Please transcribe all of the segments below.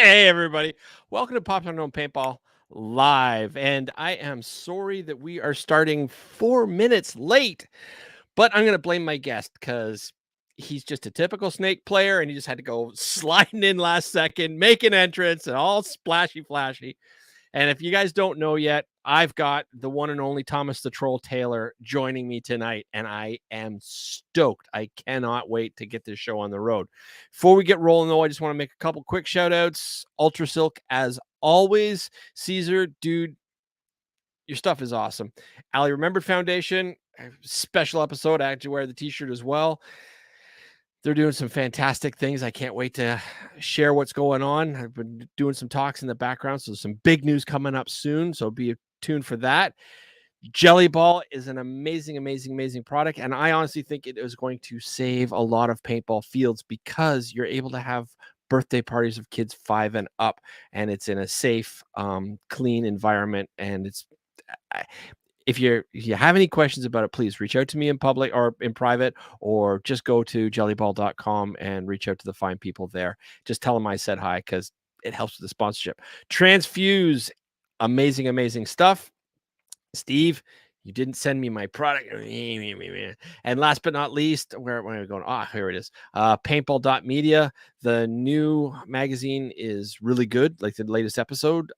Hey, everybody. Welcome to Pop Unknown Paintball Live. And I am sorry that we are starting 4 minutes late, but I'm going to blame my guest because he's just a typical Snake player and he just had to go sliding in last second, make an entrance, and all splashy, flashy. And if you guys don't know yet, I've got the one and only Thomas the Troll Taylor joining me tonight, and I am stoked. I cannot wait to get this show on the road. Before we get rolling, though, I just want to make a couple quick shout outs. Ultra Silk, as always. Caesar, dude, your stuff is awesome. Ali Remembered Foundation, special episode. I actually wear the t-shirt as well. They're doing some fantastic things. I can't wait to share what's going on. I've been doing some talks in the background, so some big news coming up soon. So be tuned for that. Jelly Ball is an amazing, amazing, amazing product. And I honestly think it is going to save a lot of paintball fields because you're able to have birthday parties of kids 5 and up, and it's in a safe, clean environment. And it's, if you have any questions about it, please reach out to me in public or in private, or just go to jellyball.com and reach out to the fine people there. Just tell them I said hi because it helps with the sponsorship. Transfuse, amazing, amazing stuff. Steve, you didn't send me my product. And last but not least, where am I going? Here it is. Paintball.media. The new magazine is really good, like the latest episode.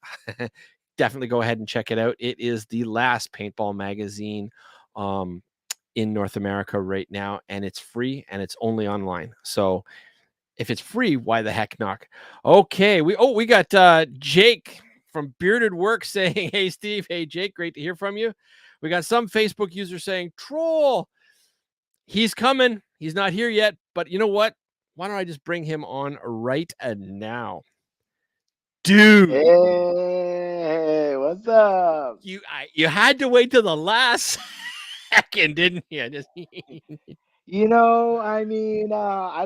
Definitely go ahead and check it out. It is the last paintball magazine in North America right now, and it's free and it's only online. So if it's free, why the heck not? Okay, we got Jake from Bearded Work saying, "Hey Steve, hey Jake, great to hear from you." We got some Facebook users saying, "Troll, he's coming. He's not here yet, but you know what? Why don't I just bring him on right now?" Dude, Hey, what's up? you had to wait till the last second, didn't you? I'd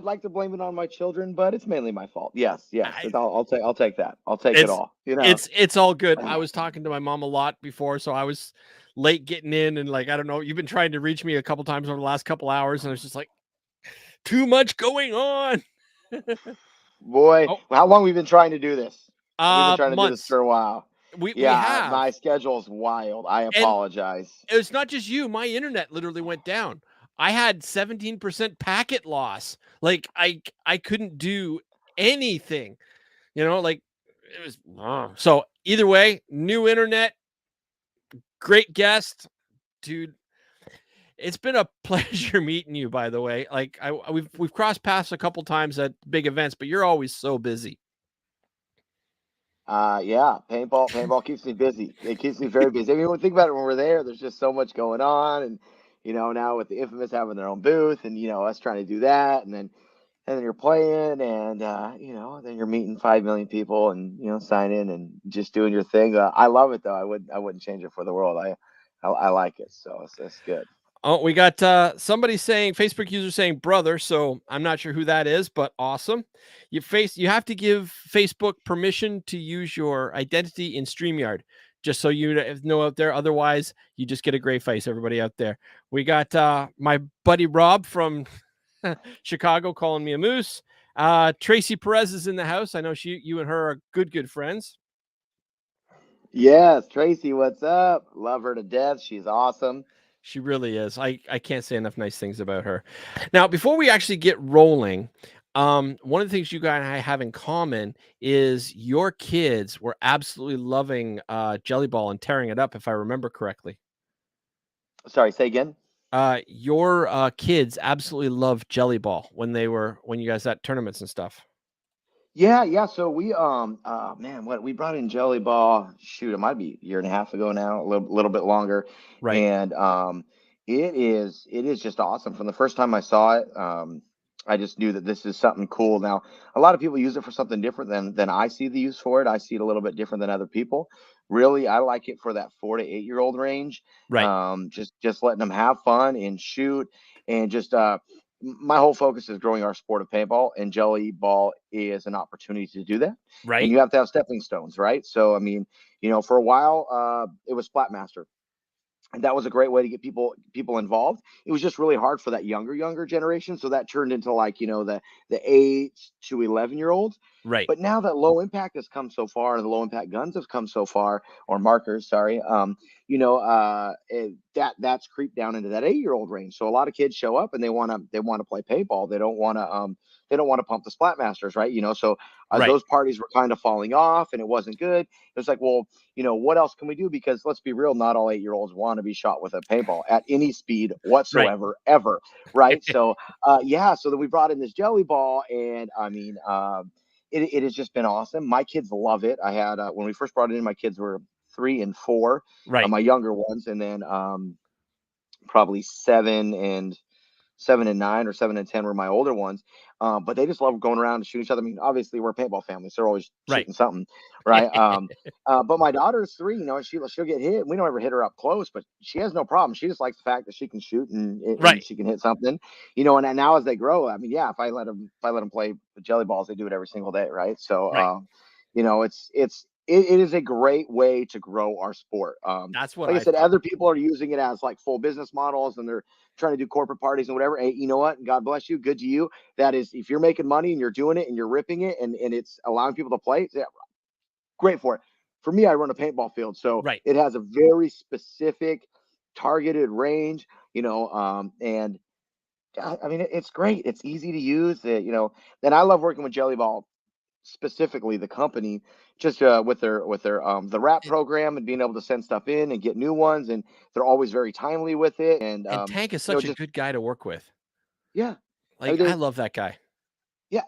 like to blame it on my children, but it's mainly my fault. Yes, yes. I, I'll take that. I'll take it it's all. it's all good. I was talking to my mom a lot before, so I was late getting in, and like, I don't know, you've been trying to reach me a couple times over the last couple hours, and I was just like, too much going on. Boy, Oh, how long we've been trying to do this? We've been trying to do this months. for a while. We Yeah, have, my schedule's wild. I and apologize. it's not just you. My internet literally went down. I had 17% packet loss. Like I couldn't do anything. Like it was. So either way, new internet, great guest, dude. It's been a pleasure meeting you, by the way. Like we've crossed paths a couple times at big events, but you're always so busy. Yeah, paintball keeps me busy. It keeps me very busy. I mean, when think about it, when we're there, there's just so much going on, and now with the Infamous having their own booth, and us trying to do that, and then you're playing, and then you're meeting 5 million people, and sign in and just doing your thing. I love it though. I wouldn't change it for the world. I like it, so it's good. Oh, we got somebody saying, Facebook user saying brother, so I'm not sure who that is, but awesome. You have to give Facebook permission to use your identity in StreamYard, just so you know out there. Otherwise, you just get a gray face, everybody out there. We got my buddy Rob from Chicago calling me a moose. Tracy Perez is in the house. I know you and her are good friends. Yes, Tracy, what's up? Love her to death. She's awesome. She really is. I can't say enough nice things about her. Now, before we actually get rolling, one of the things you guys and I have in common is your kids were absolutely loving Jelly Ball and tearing it up, if I remember correctly. Sorry, say again. Your kids absolutely loved Jelly Ball when you guys at tournaments and stuff. Yeah, yeah. So we man, what we brought in Jelly Ball, shoot, it might be a year and a half ago now, a little bit longer. Right. And it is just awesome. From the first time I saw it, I just knew that this is something cool. Now, a lot of people use it for something different than I see the use for it. I see it a little bit different than other people. Really, I like it for that 4 to 8 year old range. Right. Just letting them have fun and shoot, and just my whole focus is growing our sport of paintball, and Jelly Ball is an opportunity to do that. And Right. you have to have stepping stones, right? So I mean, for a while, it was Splatmaster. and that was a great way to get people involved. It was just really hard for that younger generation, so that turned into like the 8 to 11 year olds. Right. But now that low impact has come so far, and the low impact guns have come so far, or markers, sorry, that's creeped down into that 8 year old range. So a lot of kids show up and they want to play paintball. They don't want to pump the splat masters, right? So Right. those parties were kind of falling off, and it wasn't good. It was like, well, what else can we do? Because let's be real, not all 8 year olds want to be shot with a paintball at any speed Right. whatsoever, ever, right? So, yeah. So then we brought in this jelly ball, and I mean, it has just been awesome. My kids love it. I had when we first brought it in, my kids were 3 and 4, Right. my younger ones, and then probably 7 and 9 or 7 and 10 were my older ones. But they just love going around and shooting each other. I mean, obviously we're a paintball family, so they're always Right. shooting something, right? But my daughter's 3, and she'll get hit. We don't ever hit her up close, but she has no problem. She just likes the fact that she can shoot and Right. she can hit something, And now as they grow, I mean, yeah, if I let them play with jelly balls, they do it every single day, right? So, Right. it is a great way to grow our sport. That's what Like I I said, thought. other people are using it as like full business models, and they're trying to do corporate parties and whatever. Hey, you know what? God bless you. Good to you. That is, if you're making money and you're doing it and you're ripping it, and it's allowing people to play, yeah, great for it. For me, I run a paintball field, so Right. it has a very specific targeted range, and I mean, it's great. It's easy to use. And I love working with Jelly Ball, specifically the company, just with their the wrap And, program, and being able to send stuff in and get new ones, and they're always very timely with it. And and Tank is such a just good guy to work with. yeah, I Like, mean, I love that guy. yeah,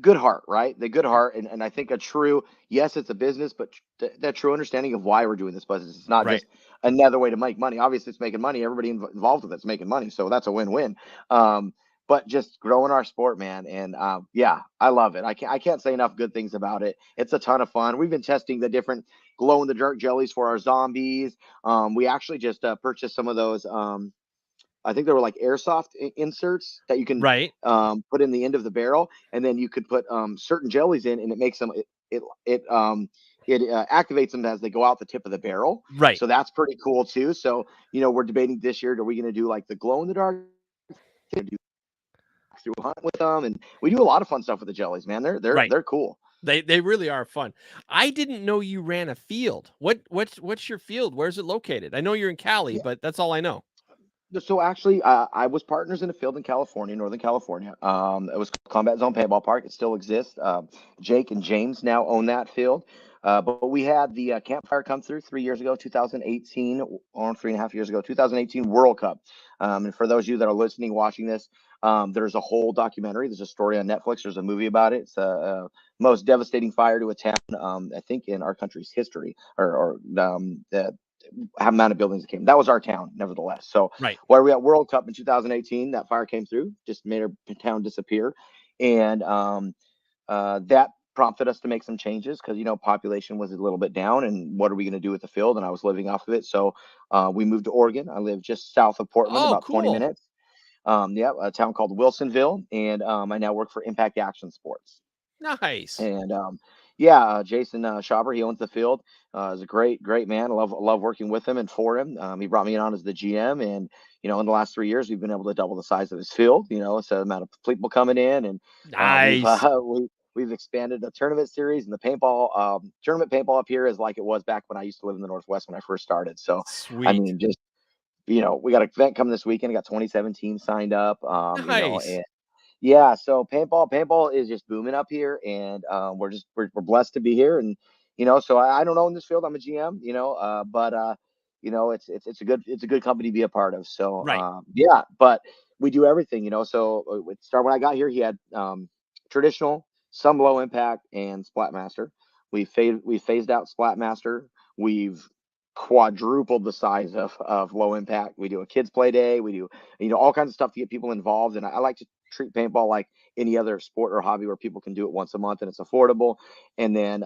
good heart, right? The good heart, and I think a true, yes, it's a business, but that true understanding of why we're doing this business. It's not Right. just another way to make money. Obviously, it's making money. Everybody involved with it's making money, so that's a win-win. But just growing our sport, man, and yeah, I love it. I can't say enough good things about it. It's a ton of fun. We've been testing the different glow in the dark jellies for our zombies. We actually just purchased some of those. I think they were like airsoft inserts that you can Right. put in the end of the barrel, and then you could put certain jellies in, and it makes them it activates them as they go out the tip of the barrel. Right. So that's pretty cool too. So we're debating this year: are we going to do like the glow in the dark? Do through a hunt with them, and we do a lot of fun stuff with the jellies, man. They're Right. they're cool. They really are fun. I didn't know you ran a field. What's your field? Where's it located? I know you're in Cali, Yeah. but that's all I know. So actually, I was partners in a field in California, Northern California. It was called Combat Zone Paintball Park. It still exists. Jake and James now own that field. But we had the campfire come through 3 years ago, 2018, or 3.5 years ago, 2018 World Cup. And for those of you that are listening, watching this, there's a whole documentary. There's a story on Netflix. There's a movie about it. It's a most devastating fire to a town, I think, in our country's history, or amount of buildings that came. That was our town, nevertheless. So Right. where we at World Cup in 2018, that fire came through, just made our town disappear, and that prompted us to make some changes because population was a little bit down, and what are we going to do with the field? And I was living off of it, so we moved to Oregon. I live just south of Portland, Oh, about 20 cool. minutes. Yeah, a town called Wilsonville, and I now work for Impact Action Sports. Nice. And yeah, Jason Schauber, he owns the field. Is a great man. I love working with him and for him. He brought me on as the GM, and in the last 3 years, we've been able to double the size of his field. So the amount of people coming in, and we've Nice. we've expanded the tournament series, and the paintball tournament paintball up here is like it was back when I used to live in the Northwest when I first started. So I Sweet. mean, just we got an event coming this weekend. I got 2017 signed up. Nice. And yeah, so paintball is just booming up here, and we're blessed to be here, and so I don't own this field. I'm a GM, but it's a good company to be a part of. So Right. yeah, but we do everything, So start when I got here, he had traditional, some low impact, and Splatmaster. We phased out Splatmaster. We've quadrupled the size of low impact. We do a kids play day. We do all kinds of stuff to get people involved, and I like to treat paintball like any other sport or hobby where people can do it once a month and it's affordable. And then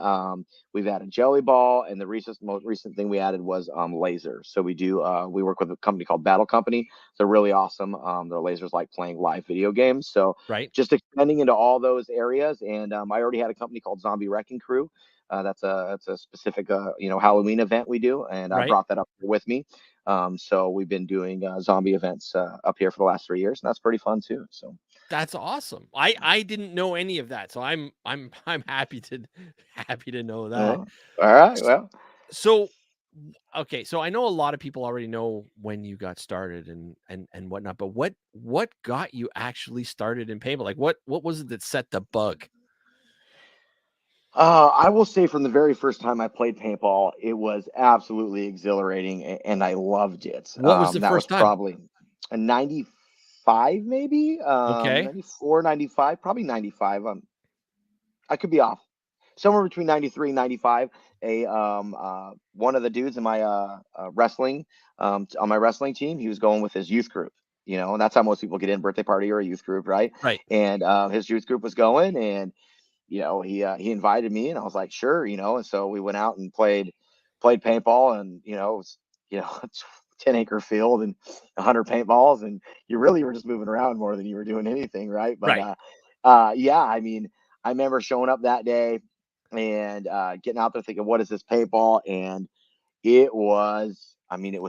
we've added jelly ball, and the most recent thing we added was laser. So we work with a company called Battle Company. They're really awesome. Their lasers like playing live video games. So Right. just expanding into all those areas. And I already had a company called Zombie Wrecking Crew. That's a specific Halloween event we do, and I Right. brought that up with me. So we've been doing zombie events up here for the last 3 years, and that's pretty fun too. So That's awesome. I didn't know any of that, so I'm happy to happy to know that. all right, S- well. So okay, so I know a lot of people already know when you got started and whatnot, but what got you actually started in paintball? Like what was it that set the bug? I will say from the very first time I played paintball, it was absolutely exhilarating and I loved it. What was the That was first time? probably a 95, maybe Okay. 94, 95, probably 95. I could be off. Somewhere between 93 and 95. One of the dudes in my wrestling on my wrestling team, he was going with his youth group, and that's how most people get in, birthday party or a youth group, right? Right. And his youth group was going, and he invited me, and I was like, sure, and so we went out and played paintball, and it was, it's 10-acre field and 100 paintballs, and you really were just moving around more than you were doing anything, right? But Right. yeah, I mean, I remember showing up that day and getting out there thinking, what is this paintball? And it was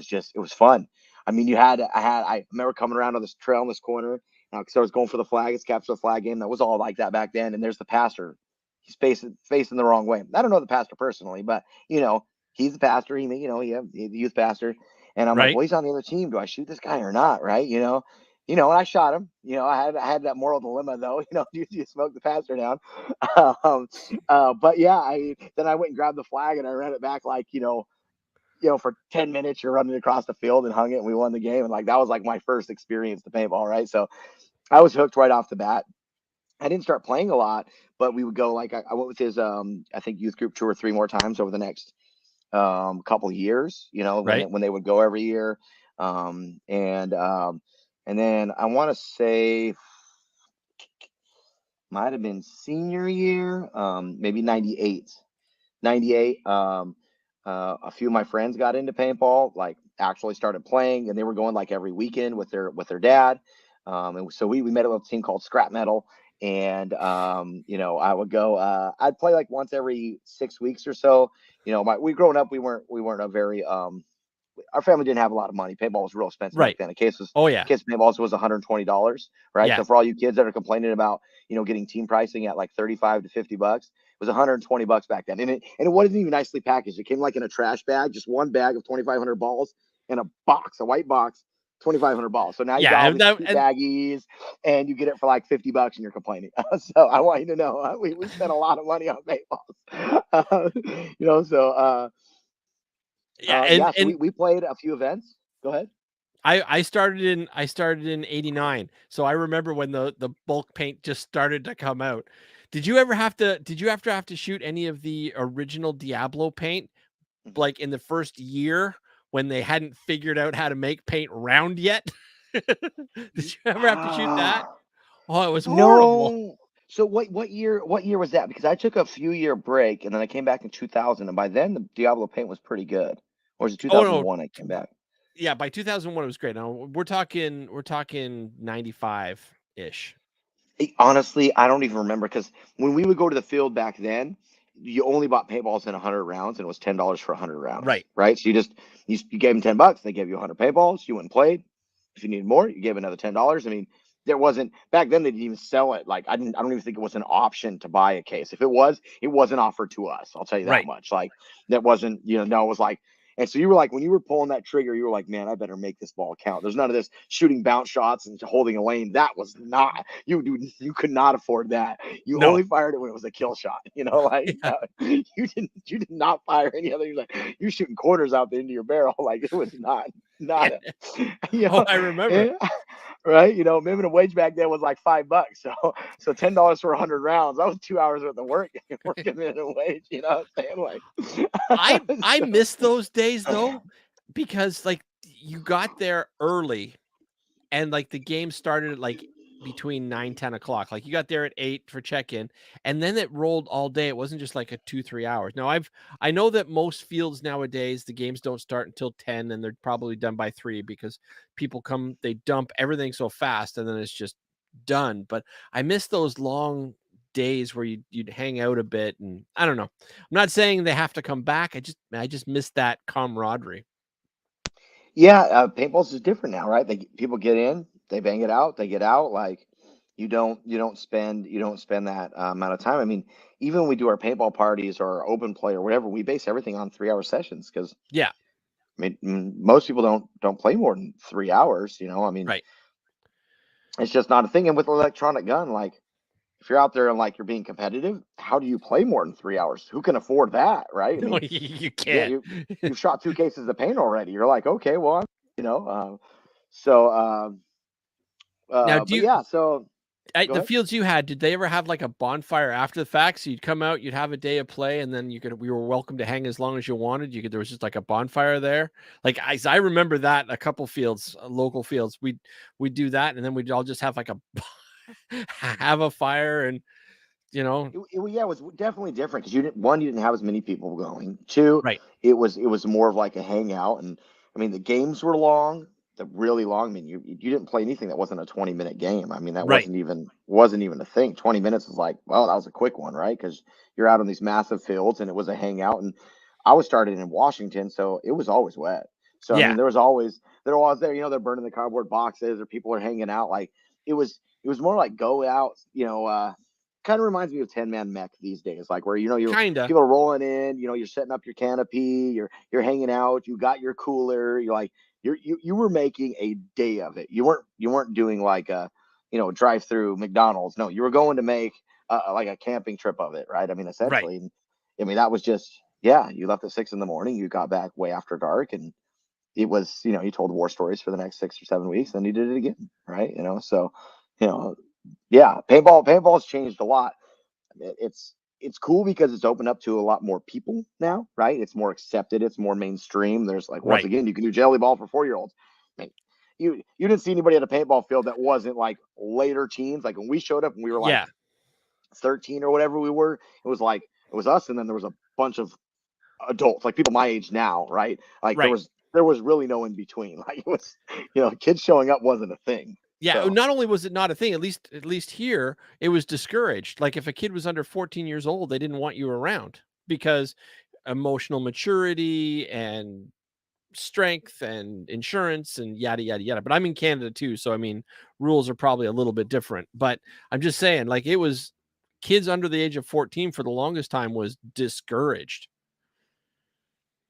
just, it was fun. I mean, I remember coming around on this trail in this corner because I was going for the flag. It's capture the flag game. That was all like that back then. And there's the pastor. He's facing the wrong way. I don't know the pastor personally, but he's the pastor. He's the youth pastor. And I'm like, Right. well, he's on the other team. Do I shoot this guy or not? Right? And I shot him. I had that moral dilemma though. Do you smoke the pastor down? um, but yeah, then I went and grabbed the flag and I ran it back like for 10 minutes, you're running across the field and hung it, and we won the game. And like that was like my first experience to paintball, right? So I was hooked right off the bat. I didn't start playing a lot, but we would go like I went with his I think youth group 2 or 3 more times over the next couple years, Right. when they would go every year. Um and um and then I want to say might have been senior year, maybe 98. 98. A few of my friends got into paintball, like actually started playing, and they were going like every weekend with their dad. And so we made a little team called Scrap Metal, and I would go. I'd play like once every 6 weeks or so. We growing up, we weren't a very our family didn't have a lot of money. Paintball was real expensive back Right. then. Oh yeah. A case of paintballs was $120, right? Yeah. So for all you kids that are complaining about, getting team pricing at like 35 to $50, it was $120 back then. And it wasn't even nicely packaged. It came like in a trash bag, just one bag of 2,500 balls in a box, a white box, 2,500 balls. So now you got Yeah, all and these that cute and baggies, and you get it for like $50, and you're complaining. So I want you to know we spent a lot of money on paintballs. yeah, Yeah, so and we played a few events. Go ahead. I started in '89. So I remember when the bulk paint just started to come out. Did you have to shoot any of the original Diablo paint Mhm. like in the first year when they hadn't figured out how to make paint round yet? Did you ever have to shoot that? Ah, Oh, it was horrible. no. So what year was that? Because I took a few year break and then I came back in 2000, and by then the Diablo paint was pretty good. Or was it Oh no. 2001 I came back? Yeah, by 2001 it was great. Now we're talking 95-ish. Honestly, I don't even remember because when we would go to the field back then, you only bought paintballs in 100 rounds, and it was $10 for 100 rounds, Right. right? So you gave them $10, they gave you 100 paintballs, you went and played. If you needed more, you gave another $10. I mean, there wasn't back then. They didn't even sell it. Like I don't even think it was an option to buy a case. If it was, it wasn't offered to us. I'll tell you that Right. much. Like that wasn't. No, it was like. And so you were like, when you were pulling that trigger, you were like, man, I better make this ball count. There's none of this shooting bounce shots and holding a lane. That was not you could not afford that. You No. only fired it when it was a kill shot. Like Yeah. you did not fire any other. You're shooting quarters out the into your barrel. Like it was not a you Oh, know. I remember. eh, right? Minimum wage back then was like $5. So $10 for 100 rounds. That was 2 hours worth of work working minimum wage. You know what I'm saying? I So, miss those days though, because like you got there early and like the game started at like between 9-10 o'clock. Like you got there at 8 for check-in and then it rolled all day. It wasn't just like a 2-3 hours. Now I know that most fields nowadays the games don't start until 10 and they're probably done by 3 because people come, they dump everything so fast and then it's just done. But I miss those long days where you'd hang out a bit, and I don't know. I'm not saying they have to come back. I just miss that camaraderie. Yeah, paintball's just different now, right? People get in, they bang it out, they get out. Like you don't spend that amount of time. I mean, even when we do our paintball parties or our open play or whatever, we base everything on 3 hour sessions because Yeah, I mean most people don't play more than 3 hours. I mean right. it's just not a thing. And with electronic gun, like if you're out there and like you're being competitive, how do you play more than 3 hours? Who can afford that, right? I No, mean, you yeah, can't. you've shot 2 cases of paint already. You're like, okay, well, you know, so, Now, do but you yeah, so go the ahead. fields you had, did they ever have like a bonfire after the fact? So you'd come out, you'd have a day of play, and then we were welcome to hang as long as you wanted. There was just like a bonfire there. Like I remember that a couple fields, local fields, we'd do that, and then we'd all just have like a have a fire, and you know, Yeah, it was definitely different because you didn't have as many people going. Two, right, it was more of like a hangout, and I mean the games were long, really long. I mean you didn't play anything that wasn't a 20-minute game. I mean that right, wasn't even a thing. 20 minutes was like, well, that was a quick one, right? Because you're out on these massive fields, and it was a hangout. And I was started in Washington, so it was always wet. So I yeah, mean there was there. They're burning the cardboard boxes, or people are hanging out. Like it was more like go out, kind of reminds me of 10 man mech these days, like where you kinda, people are rolling in, you're setting up your canopy, you're hanging out, you got your cooler, you're like you were making a day of it. You weren't doing like a drive through McDonald's. No, you were going to make like a camping trip of it, right? I mean, right, essentially. And I mean that was just, yeah, you left at 6 in the morning, you got back way after dark, and it was, you told war stories for the next 6 or 7 weeks, then you did it again, right? So you know yeah, paintball's changed a lot. It's cool because it's opened up to a lot more people now, right? It's more accepted, it's more mainstream. There's like, once right, again, you can do jelly ball for 4 year olds. I mean, you didn't see anybody at a paintball field that wasn't like later teens. Like when we showed up and we were like yeah, 13 or whatever we were, it was like it was us, and then there was a bunch of adults, like people my age now, right? Like there right. was there was really no in between. Like it was, kids showing up wasn't a thing. Yeah, So not only was it not a thing, at least here, it was discouraged. Like if a kid was under 14 years old, they didn't want you around because emotional maturity and strength and insurance and yada yada yada. But I'm in Canada too, so I mean, rules are probably a little bit different. But I'm just saying, like it was kids under the age of 14 for the longest time was discouraged.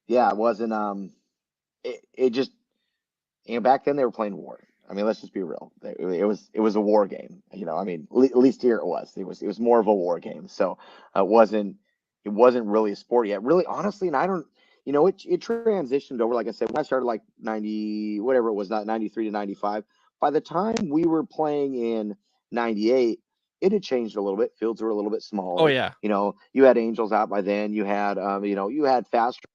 yeah, it wasn't it just, back then they were playing war. I mean, let's just be real. It was a war game. I mean, at least here it was. It was more of a war game. So it wasn't really a sport yet. Really, honestly, and I don't. It transitioned over. Like I said, when I started like 90, whatever it was, not 93 to 95. By the time we were playing in 98, it had changed a little bit. Fields were a little bit Oh smaller. yeah. You had Angels out by then. You had faster,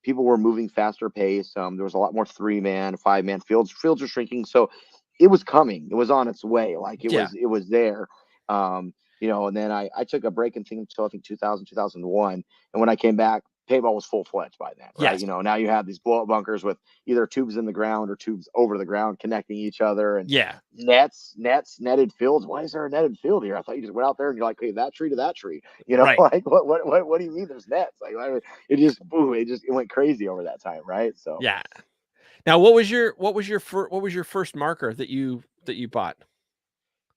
people were moving faster pace. There was a lot more 3 man, 5 man fields. Fields are shrinking, so it was coming. It was on its way. Like it Yeah. was, it was there. And then I took a break and thing until I think 2000, 2001. And when I came back, paintball was full fledged by then, right? Yes. Now you have these blow up bunkers with either tubes in the ground or tubes over the ground connecting each other, and Yeah. netted fields. Why is there a netted field here? I thought you just went out there and you're like, hey, that tree to that tree. Right. Like what do you mean there's nets? Like it went crazy over that time, right? So Yeah. Now, what was your first marker that you bought?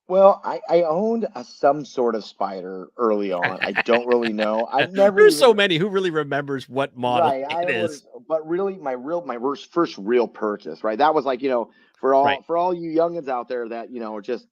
well, I owned some sort of spider early on. I don't really know. I never There's so even. many. Who really remembers what model Right. it is? But really my first real purchase, right? That was like, for Right. all you youngins out there that, are just,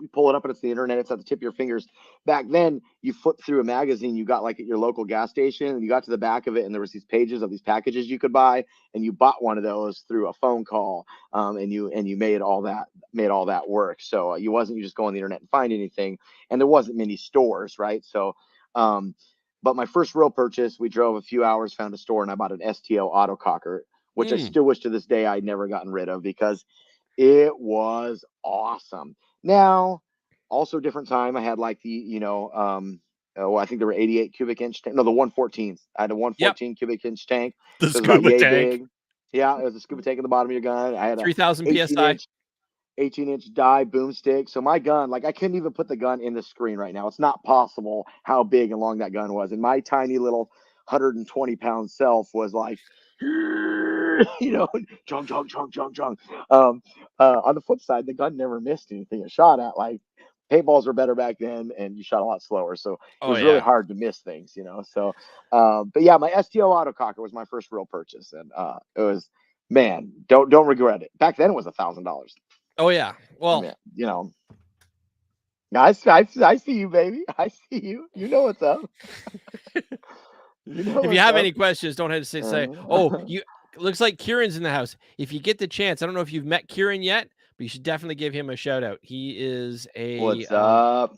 you pull it up and it's the internet, it's at the tip of your fingers. Back then, you flipped through a magazine you got like at your local gas station, and you got to the back of it, and there was these pages of these packages you could buy, and you bought one of those through a phone call, and you made all that work. So you just go on the internet and find anything, and there wasn't many stores, right? So um, but my first real purchase, we drove a few hours, found a store, and I bought an STO autococker, which I Mm. still wish to this day I'd never gotten rid of because it was awesome. Now, also different time. I had like I think there were 88 cubic inch no, the 114s. I had a Yep. 114 cubic inch tank. The It was about scuba yay tank. big. Yeah, it was a scuba tank in the bottom of your gun. I had a 3,000 18 psi. inch. 18-inch die boomstick. So my gun, like I couldn't even put the gun in the screen right now. It's not possible how big and long that gun was. And my tiny little 120-pound self was like, chunk, chunk, chunk, chunk, chunk. Um, on the flip side, the gun never missed anything it shot at. Like paintballs were better back then, and you shot a lot slower, so it Oh was really yeah. hard to miss things. So, but yeah, my STO autococker was my first real purchase, and it was, man, don't regret it. Back then, it was $1,000. Oh yeah. I Well, mean, I see you, baby. I see you. You know what's up. You know if you what's have up. any questions, don't hesitate to say, "Oh, Uh, you looks like Kieran's in the house." If you get the chance, I don't know if you've met Kieran yet, but you should definitely give him a shout out. what's up?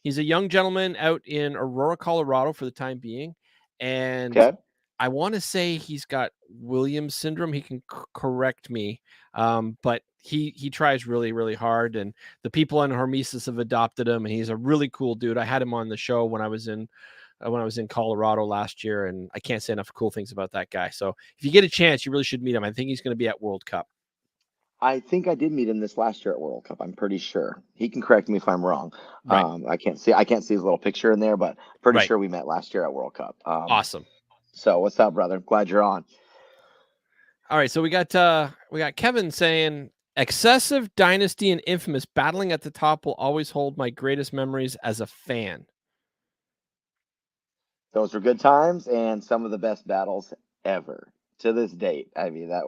He's a young gentleman out in Aurora, Colorado for the time being, and Okay. I want to say he's got Williams syndrome. He can correct me, but he tries really really hard, and the people in Hormesis have adopted him, and he's a really cool dude. I had him on the show when I was in Colorado last year, and I can't say enough cool things about that guy. So if you get a chance, you really should meet him. I think he's going to be at World Cup. I think I did meet him this last year at World Cup. I'm pretty sure. He can correct me if I'm wrong. Right, I can't see his little picture in there, but pretty right, sure we met last year at World Cup. awesome. So what's up, brother? Glad you're on. All right, so we got Kevin saying excessive dynasty and infamous battling at the top will always hold my greatest memories as a fan. Those were good times and some of the best battles ever to this date. I mean, yeah,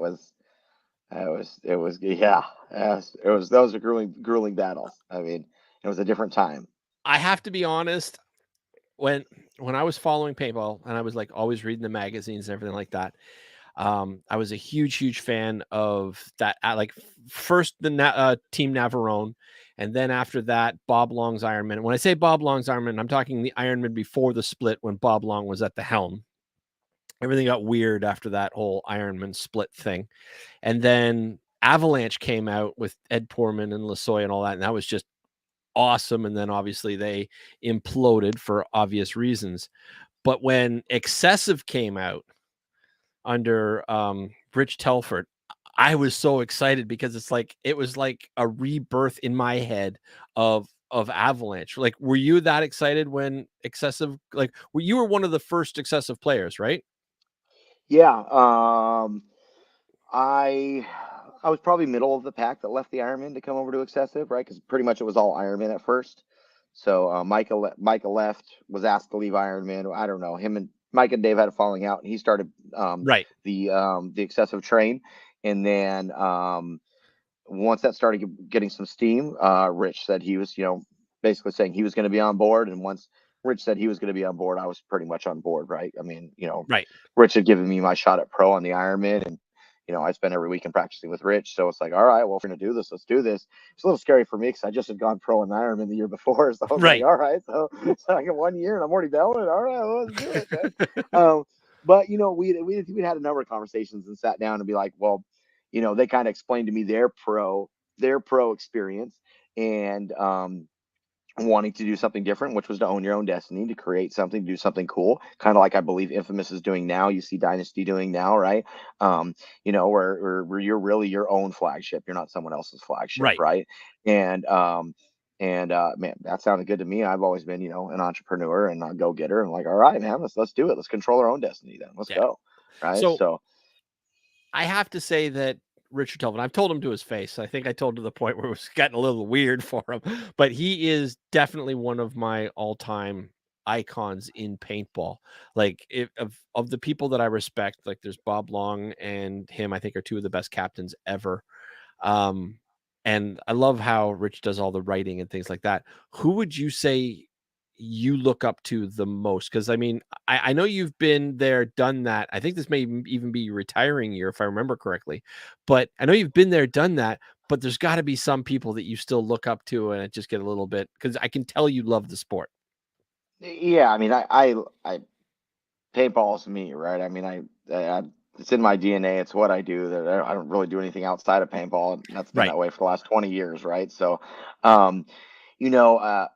yes, it was those are grueling battles. I mean, it was a different time. I have to be honest, when when I was following paintball and I was like always reading the magazines and everything like that, I was a huge fan of that. Like first the Team Navarone, and then after that Bob Long's Ironman. When I say Bob Long's Ironman, I'm talking the Ironman before the split when Bob Long was at the helm. Everything got weird after that whole Ironman split thing, and then Avalanche came out with Ed Poorman and Lasoy and all that, and that was just awesome. And then obviously they imploded for obvious reasons. But when Excessive came out under Rich Telford, I was so excited because it was like a rebirth in my head of Avalanche. Like, were you that excited when Excessive? Like, you were one of the first Excessive players, right? Yeah. I I was probably middle of the pack that left the Ironman to come over to Excessive, right? Because pretty much it was all Ironman at first. So Micah left, was asked to leave Ironman. I don't know. Him and Mike and Dave had a falling out, and he started Right, the Excessive train, and then once that started getting some steam, Rich said he was, basically saying he was going to be on board. And once Rich said he was going to be on board, I was pretty much on board, right? I mean, right. Rich had given me my shot at pro on the Ironman, and I spent every weekend practicing with Rich. So it's like, all right, well, if we're going to do this, let's do this. It's a little scary for me because I just had gone pro in the Ironman the year before. So I was like, Right. all right, so I got 1 year and I'm already done with it. All right, well, let's do it, man. But we had a number of conversations and sat down and be like, well, they kind of explained to me their pro experience, and wanting to do something different, which was to own your own destiny, to create something, to do something cool, kind of like I believe Infamous is doing now. You see Dynasty doing now, right? Where you're really your own flagship. You're not someone else's flagship, Right. right? And man, that sounded good to me. I've always been, an entrepreneur and a go getter. And like, all right, man, let's do it. Let's control our own destiny. Then let's Yeah. go, right? So So I have to say that Richard Telvin, I've told him to his face. I think I told to the point where it was getting a little weird for him, but he is definitely one of my all-time icons in paintball. Like, of the people that I respect, like there's Bob Long and him, I think are two of the best captains ever. Um, and I love how Rich does all the writing and things like that. Who would you say you look up to the most? Because I mean, I know you've been there, done that. I think this may even be your retiring year, if I remember correctly. But I know you've been there, done that. But there's got to be some people that you still look up to, and it just get a little bit because I can tell you love the sport. yeah, I mean, I paintball's me, right? I mean, it's in my DNA. It's what I do. That I don't really do anything outside of paintball, and that's been Right, that way for the last 20 years, right? So, um, you know, I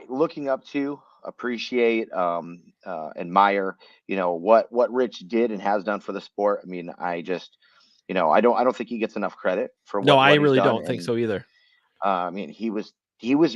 looking up to, appreciate, admire, what Rich did and has done for the sport. I mean, I just I don't think he gets enough credit for No, I what he's really done. don't think And so either. I mean, he was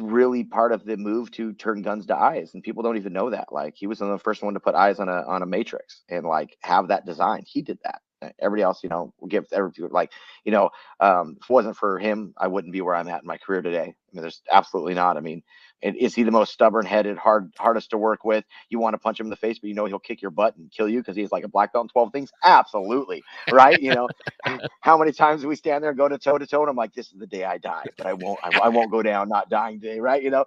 really part of the move to turn guns to eyes, and people don't even know that. Like, he was the first one to put eyes on a matrix and like have that design. He did that. Everybody else, will give everybody like, if it wasn't for him, I wouldn't be where I'm at in my career today. I mean, there's absolutely not. I mean, and is he the most stubborn-headed, hardest to work with? You want to punch him in the face, but he'll kick your butt and kill you because he's like a black belt in 12 things. Absolutely, right? How many times do we stand there and go to toe to toe, and I'm like, this is the day I die, but I won't. I won't go down not dying day, right? Yeah,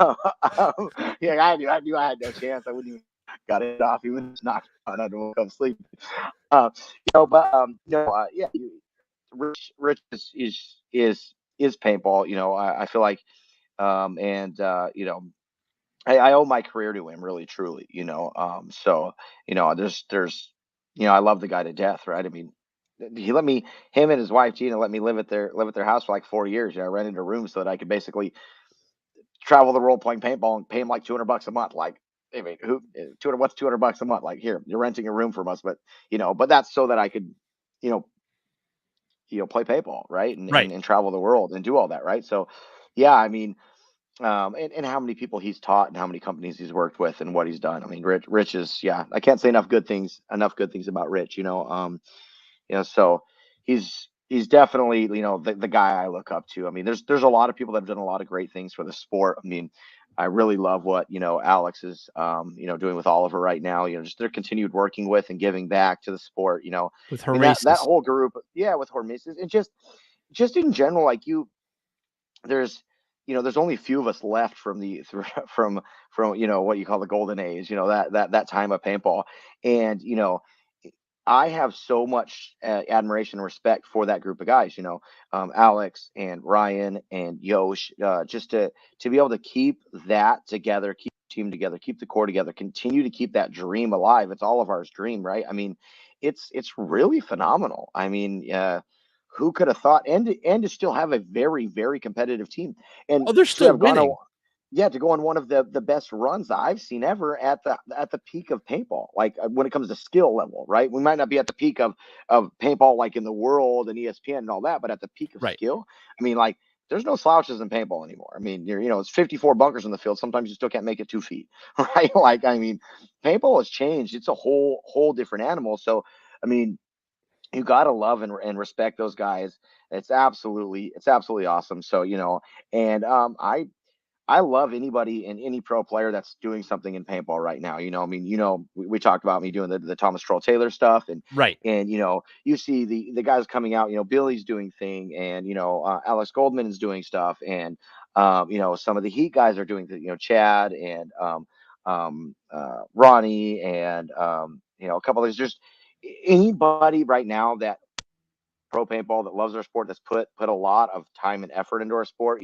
I knew I had no chance. I wouldn't even got it off. He was knocked out. I woke up sleeping. But yeah, Rich is paintball. I feel like, and I owe my career to him, really, truly. So there's I love the guy to death, right? I mean, him and his wife Gina let me live at their house for like 4 years. I rented a room so that I could basically travel the world playing paintball and pay him like $200 a month. Like, I mean, who 200? What's $200 a month? Like, here, you're renting a room from us, but that's so that I could, you know, play paintball, right, and, Right. and and travel the world and do all that, right? So, yeah, I mean, and how many people he's taught and how many companies he's worked with and what he's done. I mean, Rich is, yeah, I can't say enough good things about Rich. So he's definitely, the guy I look up to. I mean, there's a lot of people that have done a lot of great things for the sport. I mean, I really love what Alex is doing with Oliver right now. Just their continued working with and giving back to the sport. With I mean, that Hormesis. whole group, yeah, with Hormesis, and just in general, like, there's there's only a few of us left from the from what you call the golden age, that time of paintball. And I have so much admiration and respect for that group of guys, Alex and Ryan and Yosh, just to be able to keep that together, keep the team together, keep the core together, continue to keep that dream alive. It's all of ours dream, right? I mean, it's really phenomenal. I mean, who could have thought, and to still have a very, very competitive team, and Oh, they're to still have gone winning. to go on one of the best runs that I've seen ever at the peak of paintball. Like, when it comes to skill level, right? We might not be at the peak of paintball like in the world and ESPN and all that, but at the peak of Right. skill, I mean, like, there's no slouches in paintball anymore. I mean, it's 54 bunkers in the field. Sometimes you still can't make it 2 feet, right? Like, I mean, paintball has changed. It's a whole different animal. So, I mean, you gotta love and respect those guys. It's absolutely awesome. So, and I love anybody and any pro player that's doing something in paintball right now. I mean, we talked about me doing the Thomas Troll Taylor stuff, and Right. you see the guys coming out. Billy's doing thing, and Alex Goldman is doing stuff, and some of the Heat guys are doing Chad and Ronnie, and a couple of, there's just anybody right now that pro paintball that loves our sport, that's put a lot of time and effort into our sport.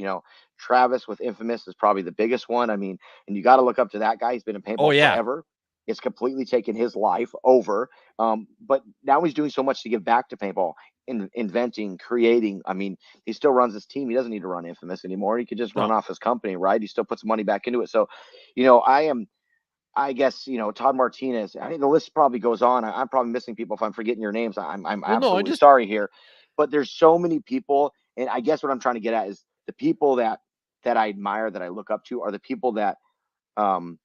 Travis with Infamous is probably the biggest one. I mean, and you got to look up to that guy. He's been in Oh paintball yeah. forever. It's completely taken his life over. But now he's doing so much to give back to paintball, inventing, creating. I mean, he still runs his team. He doesn't need to run Infamous anymore. He could just run No. off his company, right? He still puts money back into it. So, I guess, Todd Martinez. I mean, the list probably goes on. I'm probably missing people if I'm forgetting your names. I'm Well, no, I absolutely just sorry here, but there's so many people, and I guess what I'm trying to get at is the people that I admire, that I look up to, are the people that, um,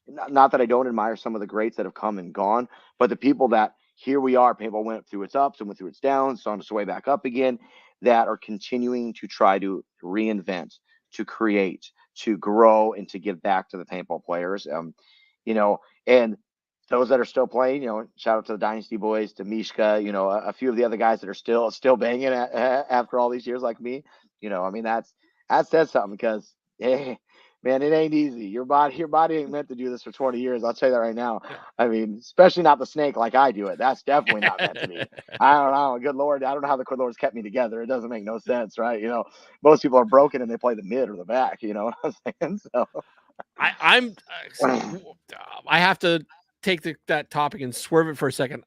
not that I don't admire some of the greats that have come and gone, but the people that, here we are, paintball went through its ups and went through its downs, on its way back up again, that are continuing to try to reinvent, to create, to grow, and to give back to the paintball players. And those that are still playing, shout out to the Dynasty boys, to Mishka, a few of the other guys that are still banging after all these years, like me. I mean, that says something, because, hey, man, it ain't easy. Your body ain't meant to do this for 20 years. I'll tell you that right now. no. I mean, especially not the snake like I do it. That's definitely not meant to be. I don't know. Good Lord, I don't know how the good Lord's kept me together. It doesn't make no sense, right? Most people are broken and they play the mid or the back. You know what I'm saying? So, I'm I have to take that topic and swerve it for a second.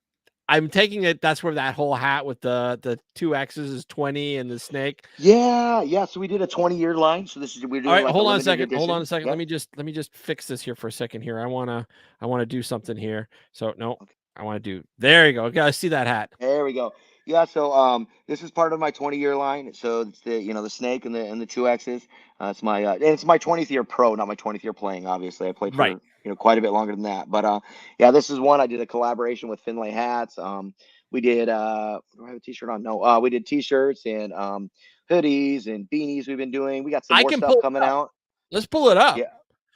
I'm taking it that's where that whole hat with the two X's is 20 and the snake. yeah. So we did a 20-year line. So we're All doing right, like a hold on a limited second. Hold on a edition. second. Yeah. Let me just fix this here for a second here. I wanna do something here. So no, Okay. I want to do there you go. Okay, I see that hat. There we go. Yeah, so this is part of my 20-year line. So it's the snake and the two X's. It's my and it's my 20th year pro, not my 20th year playing. Obviously, I played Right. for quite a bit longer than that. But yeah, this is one I did a collaboration with Finlay Hats. We did do I have a T-shirt on? No, we did T-shirts and hoodies and beanies. We've been doing. We got some I more can stuff pull coming it up. out. Let's pull it up. Yeah,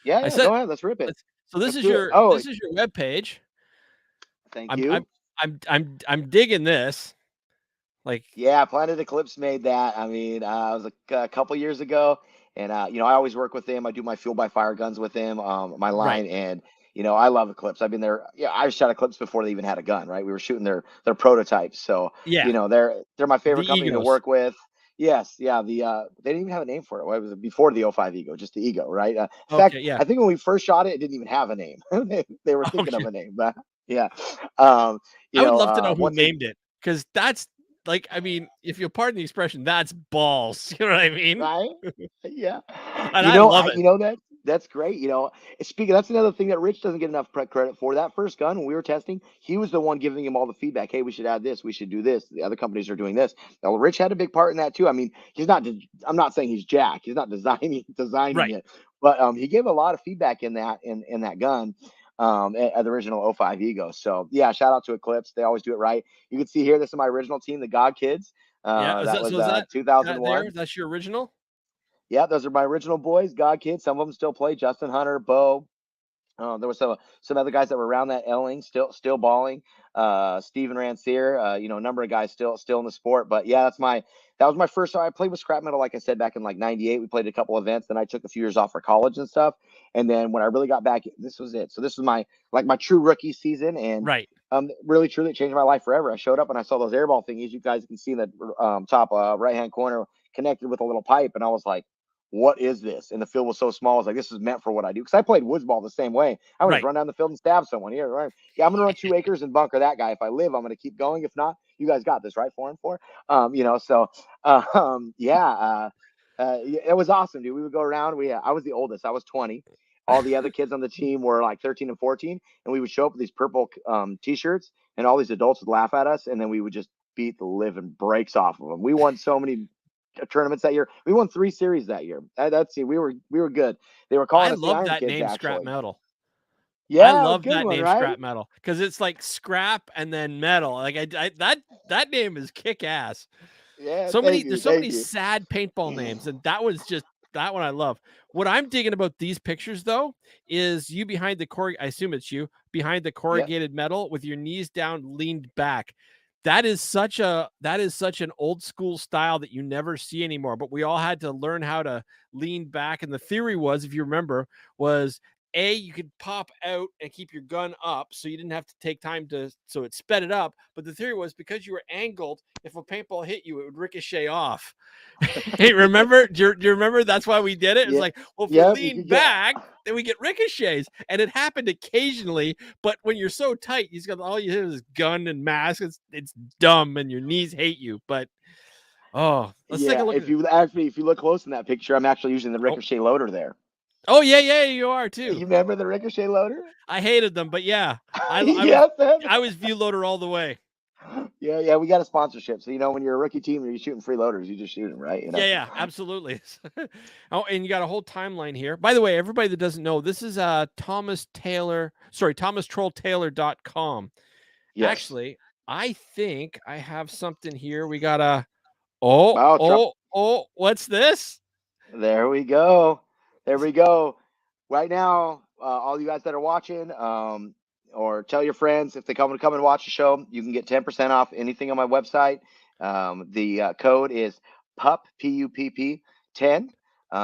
yeah, I yeah. said Go ahead. Let's rip it. let's so this Let's is do it. your Oh, this is your web page. thank I'm I'm you. I'm digging this. Like, Yeah, Planet Eclipse made that. I mean, it was a couple years ago, and I always work with him. I do my fuel by fire guns with him, my right. line, and I love Eclipse. I've been there. Yeah, I shot Eclipse before they even had a gun. Right, we were shooting their prototypes. So Yeah. they're my The favorite company to egos. work with. Yes, yeah. They didn't even have a name for it. What was it before the '05 Ego? Just the Ego, right? In fact, Okay, yeah. I think when we first shot it, it didn't even have a name. They were thinking of Okay. a name, but yeah. Um, I would love to know who once it named it, because that's like, I mean, if you'll pardon the expression, that's balls. You know what I mean? right? Yeah. And I love it. That's great. Speaking, that's another thing that Rich doesn't get enough credit for. That first gun when we were testing, he was the one giving him all the feedback. Hey, we should add this. We should do this. The other companies are doing this. Now, Rich had a big part in that too. I mean, he's not. I'm not saying he's Jack. He's not designing Right. it, but he gave a lot of feedback in that gun. At the original '05 Ego. So yeah, shout out to Eclipse. They always do it right. You can see here, this is my original team, the God Kids. Yeah. Is That that was so is that there? 2001. That's your original? Yeah, those are my original boys, God Kids. Some of them still play. Justin Hunter, Bo. There were some other guys that were around that Elling still balling. Steven Rancier, a number of guys still in the sport. But yeah, that was my first. So I played with scrap metal, like I said, back in like '98. We played a couple events. Then I took a few years off for college and stuff. And then when I really got back, this was it. So this was my true rookie season, and Right. really truly changed my life forever. I showed up and I saw those airball thingies. You guys can see in the top right hand corner, connected with a little pipe, and I was like, what is this? And the field was so small. I was like, this is meant for what I do. Because I played woods ball the same way. I would just Right. run down the field and stab someone here, right? Yeah, I'm gonna run 2 acres and bunker that guy. If I live, I'm gonna keep going. If not, you guys got this, right? 4-4. So yeah, it was awesome, dude. We would go around. I was the oldest. I was 20. All the other kids on the team were like 13 and 14, and we would show up with these purple t-shirts, and all these adults would laugh at us, and then we would just beat the living breaks off of them. We won so many tournaments that year. We won 3 series that year. That's it. We were good. They were I calling us the love Iron that Kids, name, scrap actually. metal. I Yeah, love good that one, name, right? scrap metal, because it's like scrap and then metal. Like, that name is kick ass. Yeah, So many thank you, There's so thank many you. sad paintball names, and that one I love. What I'm digging about these pictures though is you behind the I assume it's you behind the Yep, corrugated metal with your knees down, leaned back. That is such an old school style that you never see anymore. But we all had to learn how to lean back, and the theory was, if you remember, was you could pop out and keep your gun up, so you didn't have to take time so it sped it up. But the theory was, because you were angled, if a paintball hit you, it would ricochet off. Hey, remember? Do you remember? That's why we did it. It's yeah, like, well, if we yep. You lean could get. back, then we get ricochets, and it happened occasionally. But when you're so tight, you got all you have is gun and mask. It's dumb, and your knees hate you. But let's take a Yeah, look at it. if you look close in that picture, I'm actually using the Oh, ricochet loader there. oh yeah, yeah, you are You too. remember the ricochet loader? I hated them, but yeah, I was Yes. I was view loader all the way. Yeah, yeah. We got a sponsorship, so when you're a rookie team and you're shooting free loaders, you just shoot them, right? Yeah, yeah, absolutely. Oh, and you got a whole timeline here. By the way, everybody that doesn't know, this is ThomasTrollTaylor.com. Yes. Actually, I think I have something here. We got a oh, Wow, Trump. oh, oh, what's this? There we go. There we go. Right now, all you guys that are watching, or tell your friends if they come and watch the show, you can get 10% off anything on my website. The code is PUPP 10.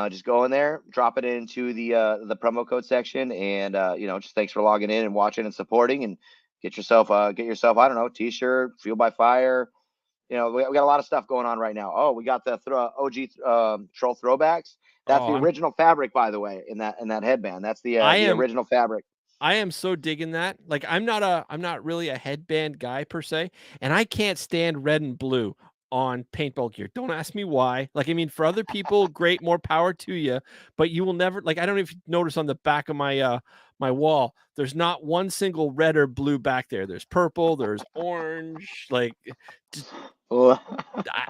Just go in there, drop it into the promo code section, and just thanks for logging in and watching and supporting, and get yourself I don't know, t-shirt, Fuel by Fire. We got a lot of stuff going on right now. Oh, we got the OG troll throwbacks. That's Oh, the original fabric, by the way, in that headband. That's I the am original fabric. I am so digging that. Like, I'm not really a headband guy per se, and I can't stand red and blue on paintball gear. Don't ask me why. Like, I mean, for other people, great, more power to you, but you will never, like, I don't know if you notice on the back of my my wall, there's not one single red or blue back there. There's purple, there's orange, like Well,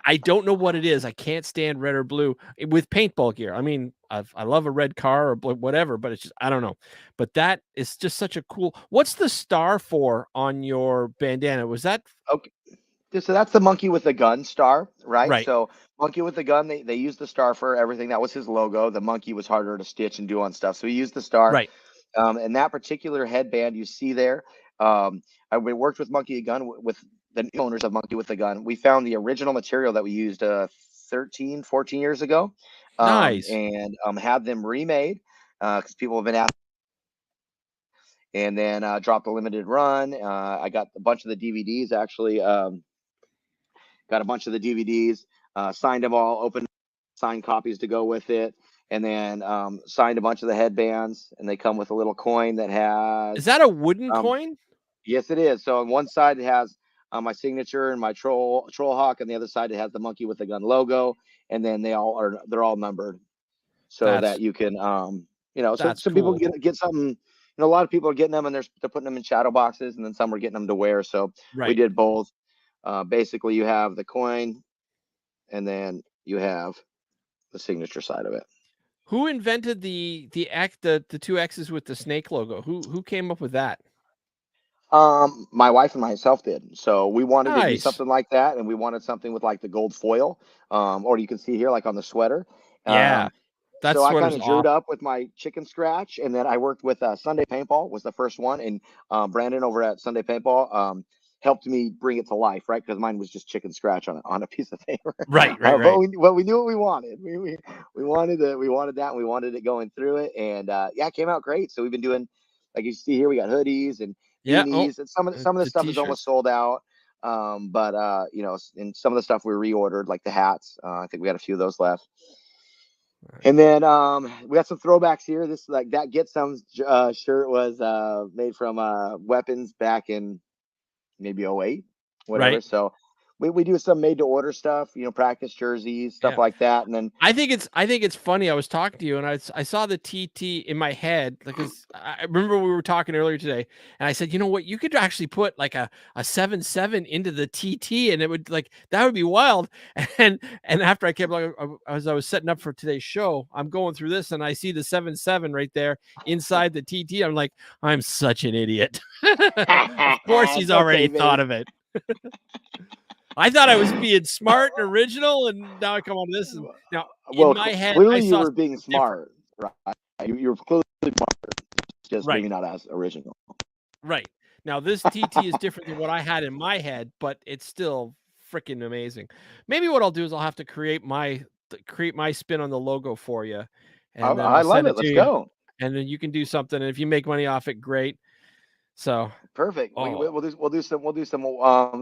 I don't know what it is. I can't stand red or blue with paintball gear. I mean, I love a red car or whatever, but it's just I don't know. But that is just such a cool. What's the star for on your bandana? Was that okay. So that's the monkey with the gun star, right? right? So monkey with the gun, they used the star for everything. That was his logo. The monkey was harder to stitch and do on stuff, so he used the star. Right. And that particular headband you see there, um, we worked with Monkey Gun with the new owners of Monkey with the Gun. We found the original material that we used 13, 14 years ago, Nice. and had them remade because people have been asking. And then dropped a limited run. I got a bunch of the DVDs actually. Got a bunch of the DVDs, signed them all, opened signed copies to go with it, and then signed a bunch of the headbands. And they come with a little coin that Is has, that a wooden um, coin? yes, it is. So on one side it has my signature and my troll hawk, and the other side it has the monkey with the gun logo, and then they're all numbered so that That's you can so that's some people cool. get something. A lot of people are getting them and they're putting them in shadow boxes, and then some are getting them to wear. So we Right. did both. Basically, you have the coin, and then you have the signature side of it. Who invented the two X's with the snake logo? Who came up with that? My wife and myself did. So we wanted to do Nice. something like that, and we wanted something with like the gold foil, or you can see here like on the sweater. Yeah. Um, That so I kind sweater's of drew it awesome. up with my chicken scratch, and then I worked with Sunday Paintball was the first one, and Brandon over at Sunday Paintball helped me bring it to life, right? Because mine was just chicken scratch on a piece of paper. Right, right, But right. we knew what we wanted. We wanted that, and we wanted it going through it, and yeah, it came out great. So we've been doing, like you see here, we got hoodies and Yeah. Oh, beanies, and some of the the stuff is almost t-shirts. sold out. But and some of the stuff we reordered, like the hats. I think we got a few of those left. And then we got some throwbacks here. This like that Get Some shirt was made from weapons back in maybe '08, whatever. Right. So we do some made to order stuff, practice jerseys, stuff Yeah. like that. And then I think it's funny. I was talking to you and I saw the TT in my head because I remember we were talking earlier today and I said, you know what, you could actually put like a 7.7 into the TT and it would like that would be wild. And after I came like as I was setting up for today's show, I'm going through this and I see the 7.7 right there inside the TT. I'm like, I'm such an idiot. Of course he's it's okay, already thought baby. of it. I thought I was being smart and original, and now I come on to this. And now in Well, my head, I clearly you saw were being something different. smart, right? You were clearly smart, just Right, maybe not as original. right. Now this TT is different than what I had in my head, but it's still freaking amazing. Maybe what I'll do is I'll have to create my spin on the logo for you, and then I I'll love send it. it to Let's you, go. and then you can do something. And if you make money off it, great. So, Perfect. oh, We'll do some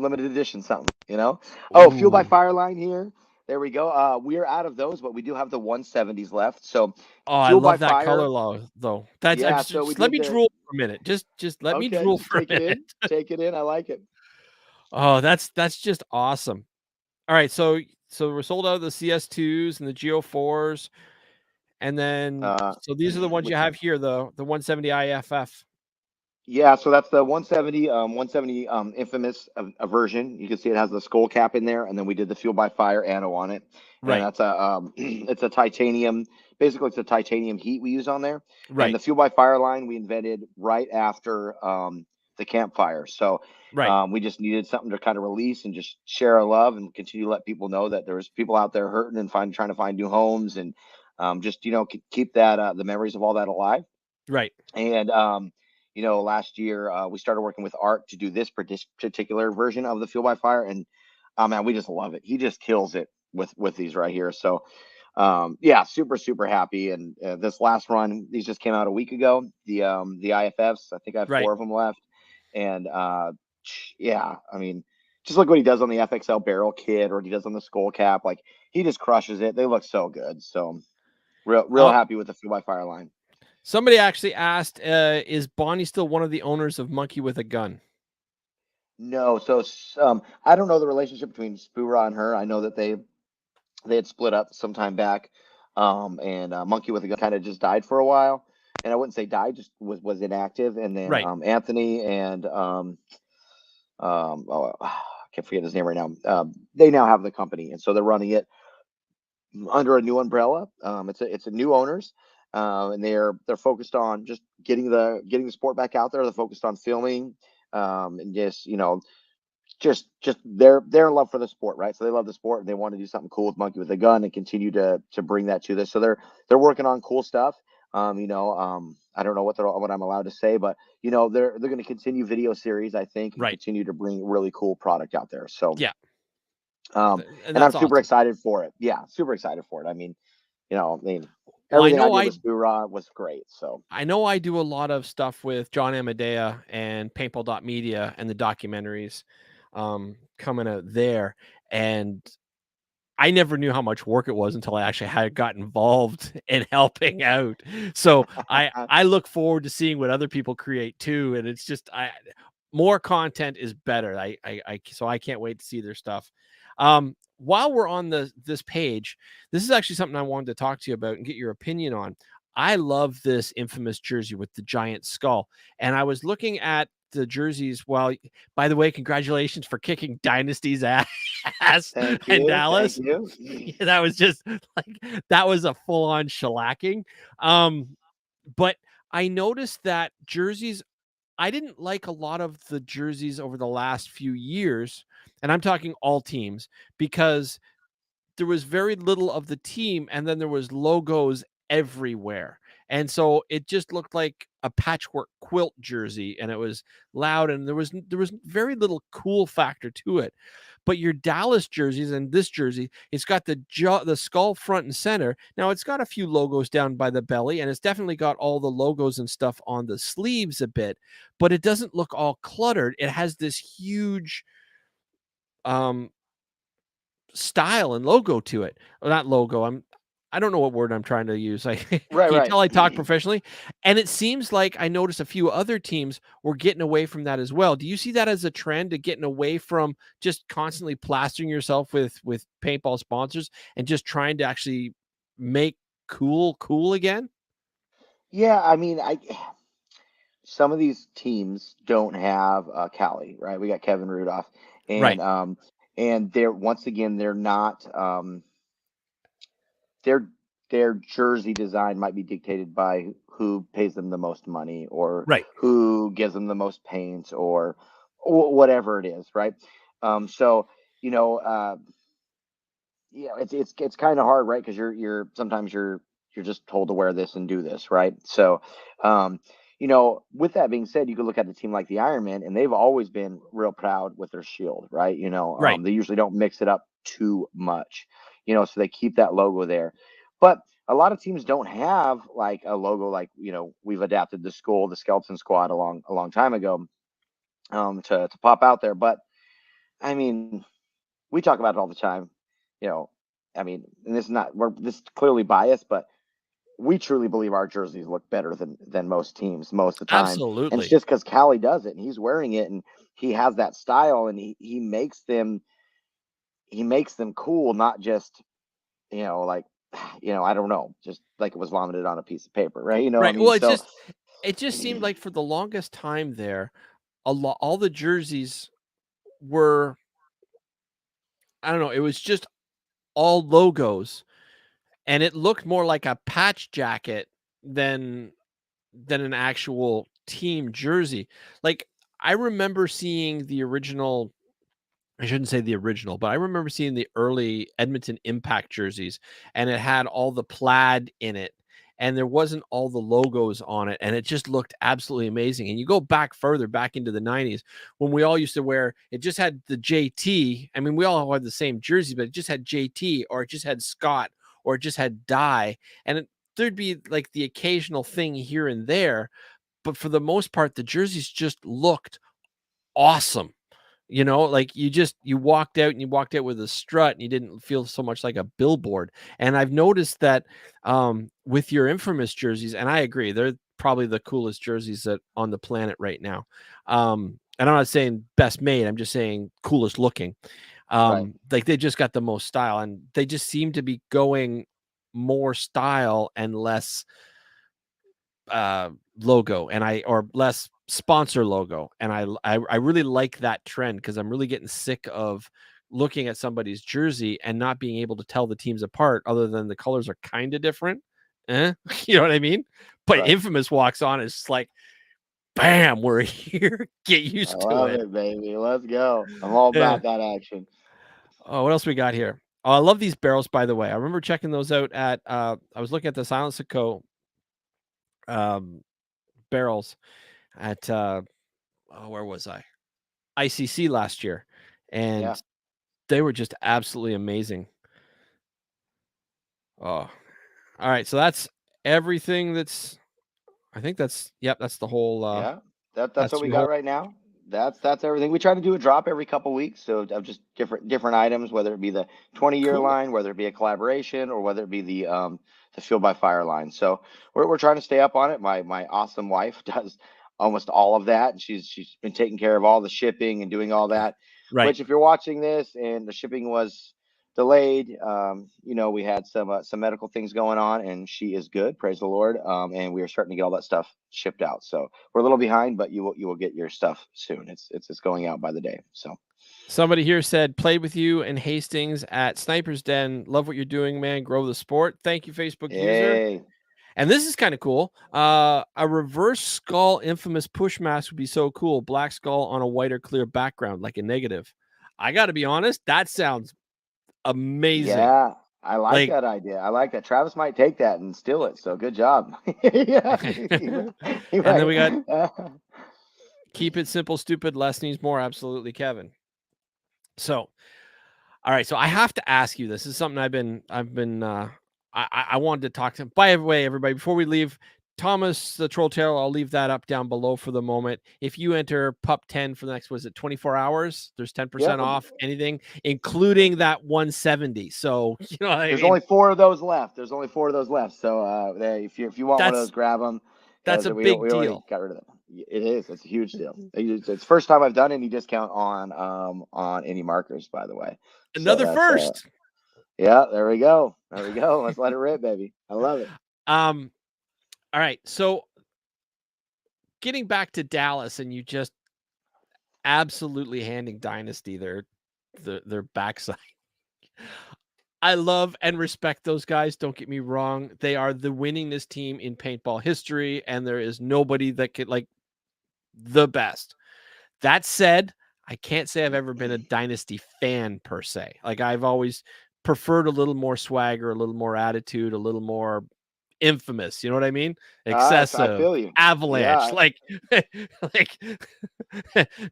limited edition something. Oh, Fuel by ooh, Fire line here. There we go. We are out of those, but we do have the 170s left. So oh, I Fuel by love that color Fire. though. That's Yeah. So we just let did me the. drool for a minute. Just let me Okay, drool just for take a it minute. in. Take it in. I like it. Oh, that's just awesome. All right, so we're sold out of the CS2s and the Geo4s, and then Uh, so these are the ones with you have here, the 170 IFF. Yeah, so that's the 170 infamous version. You can see it has the skull cap in there, and then we did the Fuel by Fire anno on it, and Right, that's a it's a titanium. Basically, it's a titanium heat we use on there, and right, the Fuel by Fire line we invented right after the campfire. So right, we just needed something to kind of release and just share our love and continue to let people know that there's people out there hurting and trying to find new homes, and just keep that the memories of all that alive. right. And last year we started working with Art to do this particular version of the Fuel by Fire, and man, we just love it. He just kills it with these right here. So yeah, super super happy. And this last run, these just came out a week ago. The IFFs, I think I have Right. four of them left, and yeah, I mean, just look what he does on the FXL barrel kit, or what he does on the skull cap. Like he just crushes it. They look so good. So real Uh, happy with the Fuel by Fire line. Somebody actually asked, is Bonnie still one of the owners of Monkey with a Gun? No, so I don't know the relationship between Spura and her. I know that they had split up some time back, and Monkey with a Gun kind of just died for a while. and I wouldn't say died, just was inactive. And then Right. Anthony and oh, I can't forget his name right now. They now have the company, and so they're running it under a new umbrella. It's a new owners, and they're focused on just getting the sport back out there. They're focused on filming, and just just they're in love for the sport, right? So they love the sport and they want to do something cool with Monkey with a Gun and continue to bring that to this. So they're working on cool stuff. I don't know what I'm allowed to say, but they're going to continue video series, I think, and Right. continue to bring really cool product out there. So Yeah. And and I'm that's super awesome. excited for it. Yeah, super excited for it. I mean, Well, everything I did with Spura was great. So I know I do a lot of stuff with John Amadea and Paintball Media and the documentaries coming out there. And I never knew how much work it was until I actually had got involved in helping out. So I look forward to seeing what other people create too. And it's just more content is better. So I can't wait to see their stuff. While we're on this page, this is actually something I wanted to talk to you about and get your opinion on. I love this infamous jersey with the giant skull. And I was looking at the jerseys. Well, by the way, congratulations for kicking Dynasty's ass thank in you, thank Dallas. you. Yeah, that was just like that was a full-on shellacking. But I noticed that jerseys I didn't like a lot of the jerseys over the last few years, and I'm talking all teams, because there was very little of the team and then there was logos everywhere. And so it just looked like a patchwork quilt jersey and it was loud and there was very little cool factor to it. But your Dallas jerseys and this jersey, it's got the skull front and center. Now it's got a few logos down by the belly and it's definitely got all the logos and stuff on the sleeves a bit, but it doesn't look all cluttered. It has this huge um style and logo to it. Well, not logo. I don't know what word I'm trying to use. I can Right, you right. tell I talk professionally? And it seems like I noticed a few other teams were getting away from that as well. Do you see that as a trend to getting away from just constantly plastering yourself with paintball sponsors and just trying to actually make cool again? Yeah, I mean, I some of these teams don't have Cali, right? We got Kevin Rudolph, and Right. they're once again they're not their their jersey design might be dictated by who pays them the most money or Right. who gives them the most paint or whatever it is, right? So you know, yeah, it's kind of hard, right? Because you're sometimes you're just told to wear this and do this, right? So, um, with that being said, you could look at a team like the Ironman, and they've always been real proud with their shield, right? Right. They usually don't mix it up too much, so they keep that logo there. But a lot of teams don't have like a logo like we've adapted the skeleton squad a long time ago, to pop out there. But I mean, we talk about it all the time. You know, I mean, and this is clearly biased, but we truly believe our jerseys look better than most teams most of the time, and it's Absolutely. just because Callie does it and he's wearing it and he has that style and he makes them cool, not just like I don't know, just like it was vomited on a piece of paper, right? I Right. mean, Well, so it just seemed like for the longest time there, a lot all the jerseys were I don't know, it was just all logos, and it looked more like a patch jacket than an actual team jersey. Like, I remember seeing the original I shouldn't say the original, but I remember seeing the early Edmonton Impact jerseys, and it had all the plaid in it, and there wasn't all the logos on it, and it just looked absolutely amazing. And you go back further, back into the 90s, when we all used to wear it just had the JT. I mean, we all had the same jersey, but it just had JT, or it just had Scott, or it just had Die, and there'd be like the occasional thing here and there, but for the most part, the jerseys just looked awesome. Like you walked out with a strut and you didn't feel so much like a billboard. And I've noticed that with your infamous jerseys, and I agree, they're probably the coolest jerseys that on the planet right now. And I'm not saying best made, I'm just saying coolest looking. right. Like they just got the most style and they just seem to be going more style and less logo, and or less sponsor logo, and I really like that trend because I'm really getting sick of looking at somebody's jersey and not being able to tell the teams apart, other than the colors are kind of different. You know what I mean? But Right. Infamous walks on, it's just like, bam, we're here. Get I used to love it. it, baby. Let's go. I'm all Yeah. about that action. Oh, what else we got here? Oh, I love these barrels, by the way. I remember checking those out at I was looking at the Silence Co. um barrels at where was I? ICC last year, Yeah. and they were just absolutely amazing. Oh, all right. So that's everything. I think yep. That's the whole. Yeah, that's That's what we the got whole. right now. That's everything. We try to do a drop every couple weeks, so of just different items, whether it be the 20-year Cool. line, whether it be a collaboration, or whether it be the Fuel by Fire line. So we're trying to stay up on it. My awesome wife does almost all of that, and she's been taking care of all the shipping and doing all that. Right. Which, if you're watching this and the shipping was delayed, we had some medical things going on, and she is good, praise the Lord. And we are starting to get all that stuff shipped out. So we're a little behind, but you will get your stuff soon. It's going out by the day. So Somebody here said, played with you and Hastings at Sniper's Den. Love what you're doing, man. Grow the sport. Thank you, Facebook user. hey, And this is kind of cool. A reverse skull Infamous push mask would be so cool. Black skull on a white or clear background, like a negative. I got to be honest, that sounds amazing. yeah, I like Like, that idea. I like that. Travis might take that and steal it. So good job. Yeah, he and then might. we got keep it simple, stupid, less needs more. Absolutely, Kevin. So, all right. So I have to ask you this. This is something I wanted to talk to. By the way, everybody, before we leave, Thomas the Troll Tail, I'll leave that up down below for the moment. If you enter Pup 10 for the next, was it 24 hours? There's 10% Yep. off anything, including that 170. So, you know what I There's mean? only four of those left. There's only four of those left. So if you want one of those, That's grab them that's because a we big already deal. got rid of them. It is. It's a huge deal. It's first time I've done any discount on any markers, by the way. So Another that's first. yeah. There we go. There we go. Let's let it rip, baby. I love it. All right. So getting back to Dallas, and you just absolutely handing Dynasty their backside. I love and respect those guys. Don't get me wrong. They are the winningest team in paintball history, and there is nobody that could like the best. That said, I can't say I've ever been a Dynasty fan per se. Like I've always preferred a little more swagger, a little more attitude, a little more Infamous. You know what I mean? I Excessive, feel you. avalanche, Yeah. like, like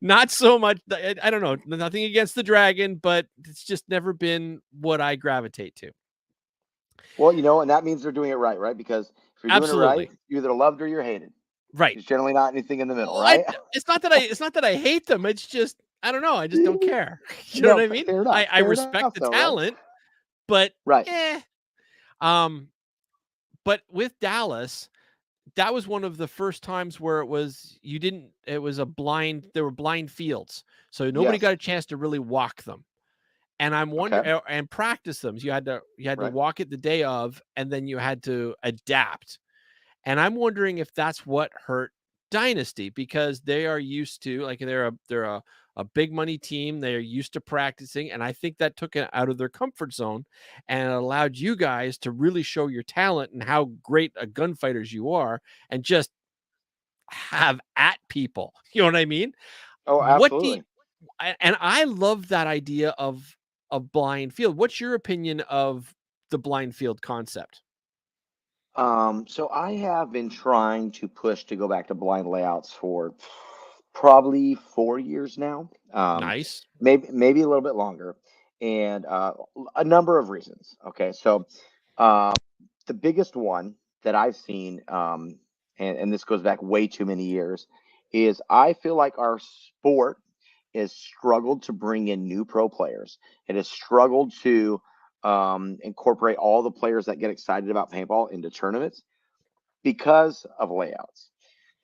not so much. I don't know. Nothing against the dragon, but it's just never been what I gravitate to. Well, and that means they're doing it right, right? Because if you're doing it right, Absolutely. you're either loved or you're hated. Right. There's generally not anything in the middle, Oh, I right? it's not that I hate them. It's just I don't know. I just don't care. You know No, what I mean? fair enough. I Fair respect enough, the though, right? talent, but Right. eh. Um, but with Dallas, that was one of the first times where it was a blind, there were blind fields. So nobody Yes. got a chance to really walk them. And I'm Okay. wondering and practice them. So you had to Right. walk it the day of, and then you had to adapt. And I'm wondering if that's what hurt Dynasty, because they are used to, like, they're a big money team. They're used to practicing, and I think that took it out of their comfort zone and allowed you guys to really show your talent and how great a gunfighters you are, and just have at people. You know what I mean? Oh, What do you, absolutely. and I love that idea of a blind field. What's your opinion of the blind field concept? So I have been trying to push to go back to blind layouts for probably 4 years now. Nice. Maybe a little bit longer, and a number of reasons. Okay, so um, the biggest one that I've seen, and this goes back way too many years, is I feel like our sport has struggled to bring in new pro players. It has struggled to incorporate all the players that get excited about paintball into tournaments because of layouts.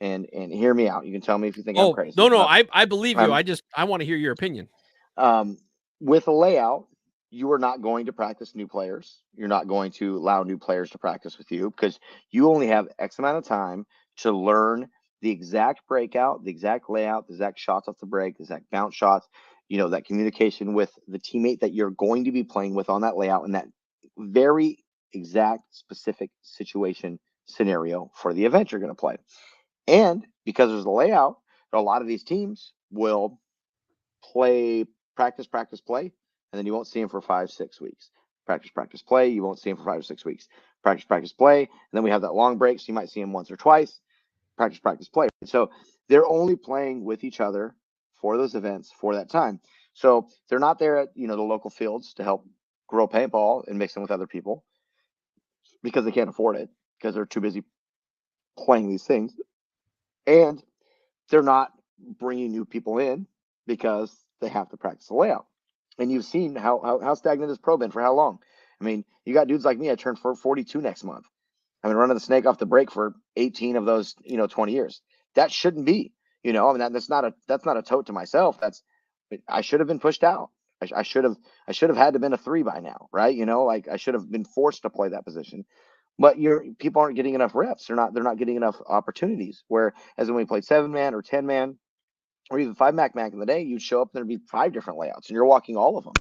And hear me out. You can tell me if you think I'm Oh, crazy, no, but I believe you. I'm I wanna hear your opinion. um, with a layout, you are not going to practice new players. You're not going to allow new players to practice with you because you only have X amount of time to learn the exact breakout, the exact layout, the exact shots off the break, the exact bounce shots, that communication with the teammate that you're going to be playing with on that layout and that very exact specific situation scenario for the event you're going to play. And because there's a layout, a lot of these teams will play, practice, practice, play, and then you won't see them for 5, 6 weeks. Practice, practice, play. You won't see them for 5 or 6 weeks. Practice, practice, play. And then we have that long break, so you might see them once or twice. Practice, practice, play. So they're only playing with each other for those events for that time. So they're not there at the local fields to help grow paintball and mix them with other people because they can't afford it because they're too busy playing these things, and they're not bringing new people in because they have to practice the layout. And you've seen how stagnant has pro been for how long. I mean, you got dudes like me. I turned 42 next month. I've been running the snake off the break for 18 of those 20 years. That shouldn't be. I mean, that's not a tote to myself. I should have been pushed out. I should have had to been a 3 by now, right? Like I should have been forced to play that position. But people aren't getting enough reps. They're not getting enough opportunities. Where as when we played 7-man or 10-man or even 5 Mac back in the day, you'd show up and there'd be 5 different layouts and you're walking all of them.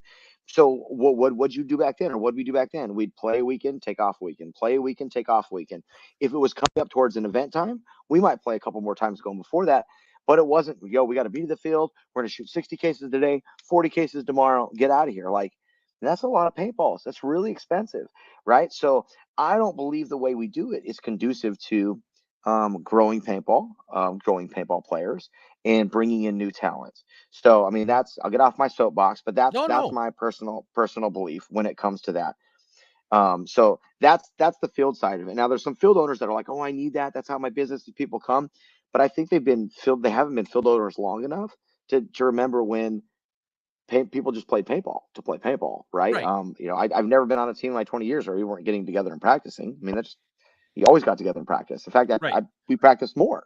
So what'd you do back then, or what'd we do back then? We'd play a weekend, take off a weekend, play a weekend, take off a weekend. If it was coming up towards an event time, we might play a couple more times going before that. But it wasn't, we got to be to the field. We're going to shoot 60 cases today, 40 cases tomorrow. Get out of here. Like, that's a lot of paintballs. That's really expensive, right? So I don't believe the way we do it is conducive to growing paintball players, and bringing in new talents. So I mean, I'll get off my soapbox, but that's No, that's no. my personal belief when it comes to that. So that's the field side of it. Now there's some field owners that are like, oh, I need that. That's how my business people come. But I think they haven't been field owners long enough to remember when people just played paintball to play paintball, right? Right. I've never been on a team in like 20 years where we weren't getting together and practicing. I mean, that's you always got together and practice. In fact, Right. we practiced more.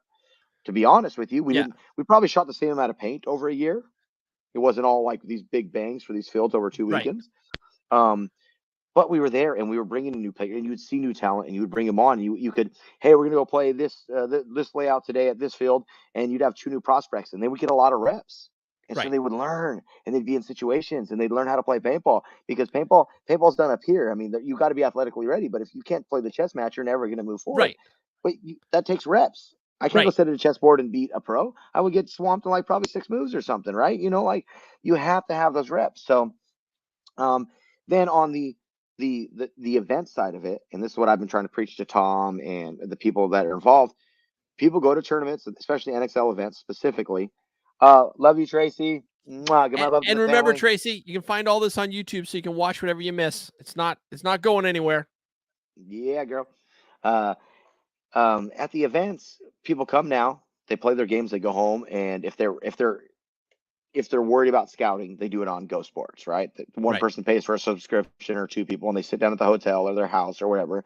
To be honest with you, we Yeah. didn't. We probably shot the same amount of paint over a year. It wasn't all like these big bangs for these fields over two Right. weekends. Um, but we were there and we were bringing a new player, and you would see new talent and you would bring them on. You could, hey, we're gonna go play this layout today at this field, and you'd have 2 new prospects, and they would get a lot of reps. And so Right. they would learn, and they'd be in situations, and they'd learn how to play paintball, because paintball's done up here. I mean, you got to be athletically ready, but if you can't play the chess match, you're never going to move forward. Right. But that takes reps. I can't go Right. sit at a chessboard and beat a pro. I would get swamped in like probably 6 moves or something, right? Like you have to have those reps. So um, then on the event side of it, and this is what I've been trying to preach to Tom and the people that are involved. People go to tournaments, especially NXL events specifically. Love you, Tracy. Mwah, give my love to And the remember, family. Tracy, you can find all this on YouTube, so you can watch whatever you miss. It's not going anywhere. Yeah, girl. Uh, at the events, people come now. They play their games. They go home, and if they're worried about scouting, they do it on Go Sports, right? One Right. person pays for a subscription, or 2 people, and they sit down at the hotel or their house or whatever,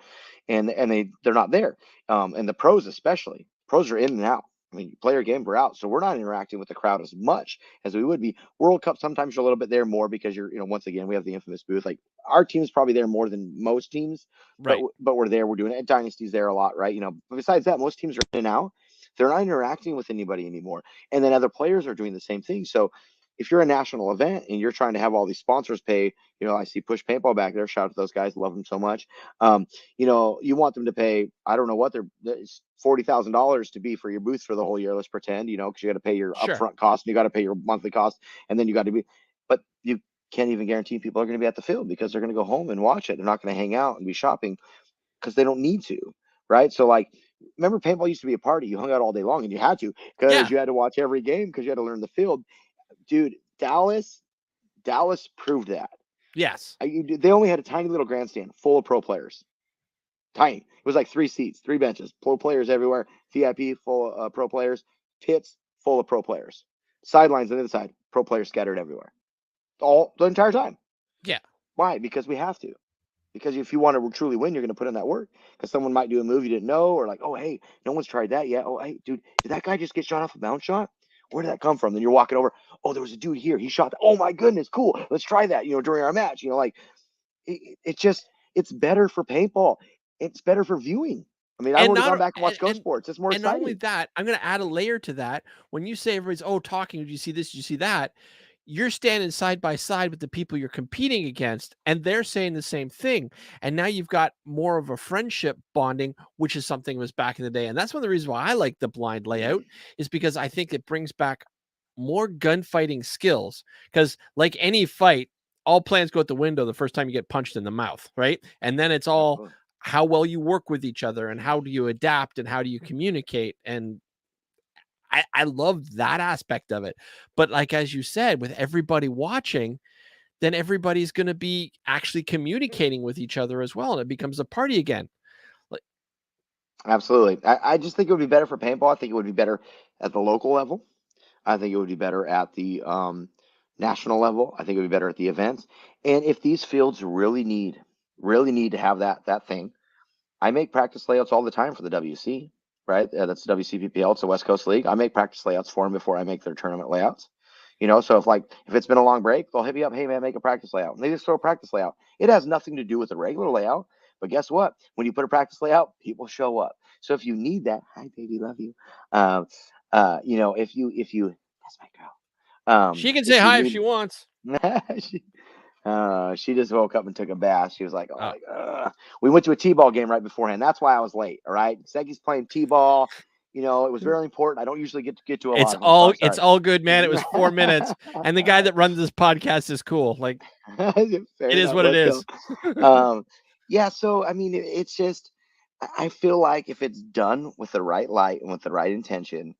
and they're not there. And the pros, especially, pros are in and out. I mean, you play your game, we're out, so we're not interacting with the crowd as much as we would be. World Cup, sometimes you're a little bit there more because once again, we have the infamous booth. Like, our team's probably there more than most teams, but Right. we're there. We're doing it. Dynasty's there a lot, right? But besides that, most teams are in and out. They're not interacting with anybody anymore, and then other players are doing the same thing. So if you're a national event and you're trying to have all these sponsors pay, I see Push Paintball back there. Shout out to those guys, love them so much. You want them to pay, I don't know what it's $40,000 to be for your booth for the whole year. Let's pretend, because you got to pay your Sure. upfront cost, and you got to pay your monthly cost, and then you got to be, but you can't even guarantee people are going to be at the field because they're going to go home and watch it. They're not going to hang out and be shopping because they don't need to, right? So like, remember, paintball used to be a party. You hung out all day long, and you had to, because Yeah. you had to watch every game, because you had to learn the field. Dude, Dallas proved that. Yes. They only had a tiny little grandstand full of pro players. Tiny. It was like 3 seats, 3 benches, pro players everywhere. VIP full of pro players. Pits full of pro players. Sidelines on the other side, pro players scattered everywhere. All the entire time. Yeah. Why? Because we have to. Because if you want to truly win, you're going to put in that work. Because someone might do a move you didn't know, or like, oh, hey, no one's tried that yet. Oh, hey, dude, did that guy just get shot off a bounce shot? Where did that come from? Then you're walking over. Oh, there was a dude here. He shot that. Oh my goodness, cool. Let's try that. During our match. Like it's better for paintball. It's better for viewing. I mean, I've And already not gone back and watched Ghost and Sports. It's more and not only exciting. that, I'm gonna add a layer to that. When you say everybody's, "Oh, talking, did you see this? Did you see that?" You're standing side by side with the people you're competing against, and they're saying the same thing. And now you've got more of a friendship bonding, which is something that was back in the day. And that's one of the reasons why I like the blind layout, is because I think it brings back more gunfighting skills. Because like any fight, all plans go out the window the first time you get punched in the mouth, right? And then it's all Absolutely. how well you work with each other and how do you adapt and how do you communicate. And I love that aspect of it. But like as you said, with everybody watching, then everybody's going to be actually communicating with each other as well, and it becomes a party again. Like, Absolutely. I just think it would be better for paintball. I think it would be better at the local level. I think it would be better at the national level. I think it would be better at the events. And if these fields really need to have that thing, I make practice layouts all the time for the WC, right? That's the WCPPL. It's the West Coast League. I make practice layouts for them before I make their tournament layouts. So if it's been a long break, they'll hit me up. Hey man, make a practice layout. And they just throw a practice layout. It has nothing to do with the regular layout, but guess what? When you put a practice layout, people show up. So if you need that, hi baby, love you. Um, if you that's my girl. she can say If you hi if need she wants. she, she just woke up and took a bath. She was like, "Oh, Uh, like, we went to a t-ball game right beforehand. That's why I was late. All right, Seggy's playing t-ball. It was very important. I don't usually get to a lot it's of them, so I'm it's sorry." all good, man. It was 4 minutes, and the guy that runs this podcast is cool. Like, Fair it is enough. what it Let's go. is. Um, yeah. So I mean, it's just I feel like if it's done with the right light and with the right intention,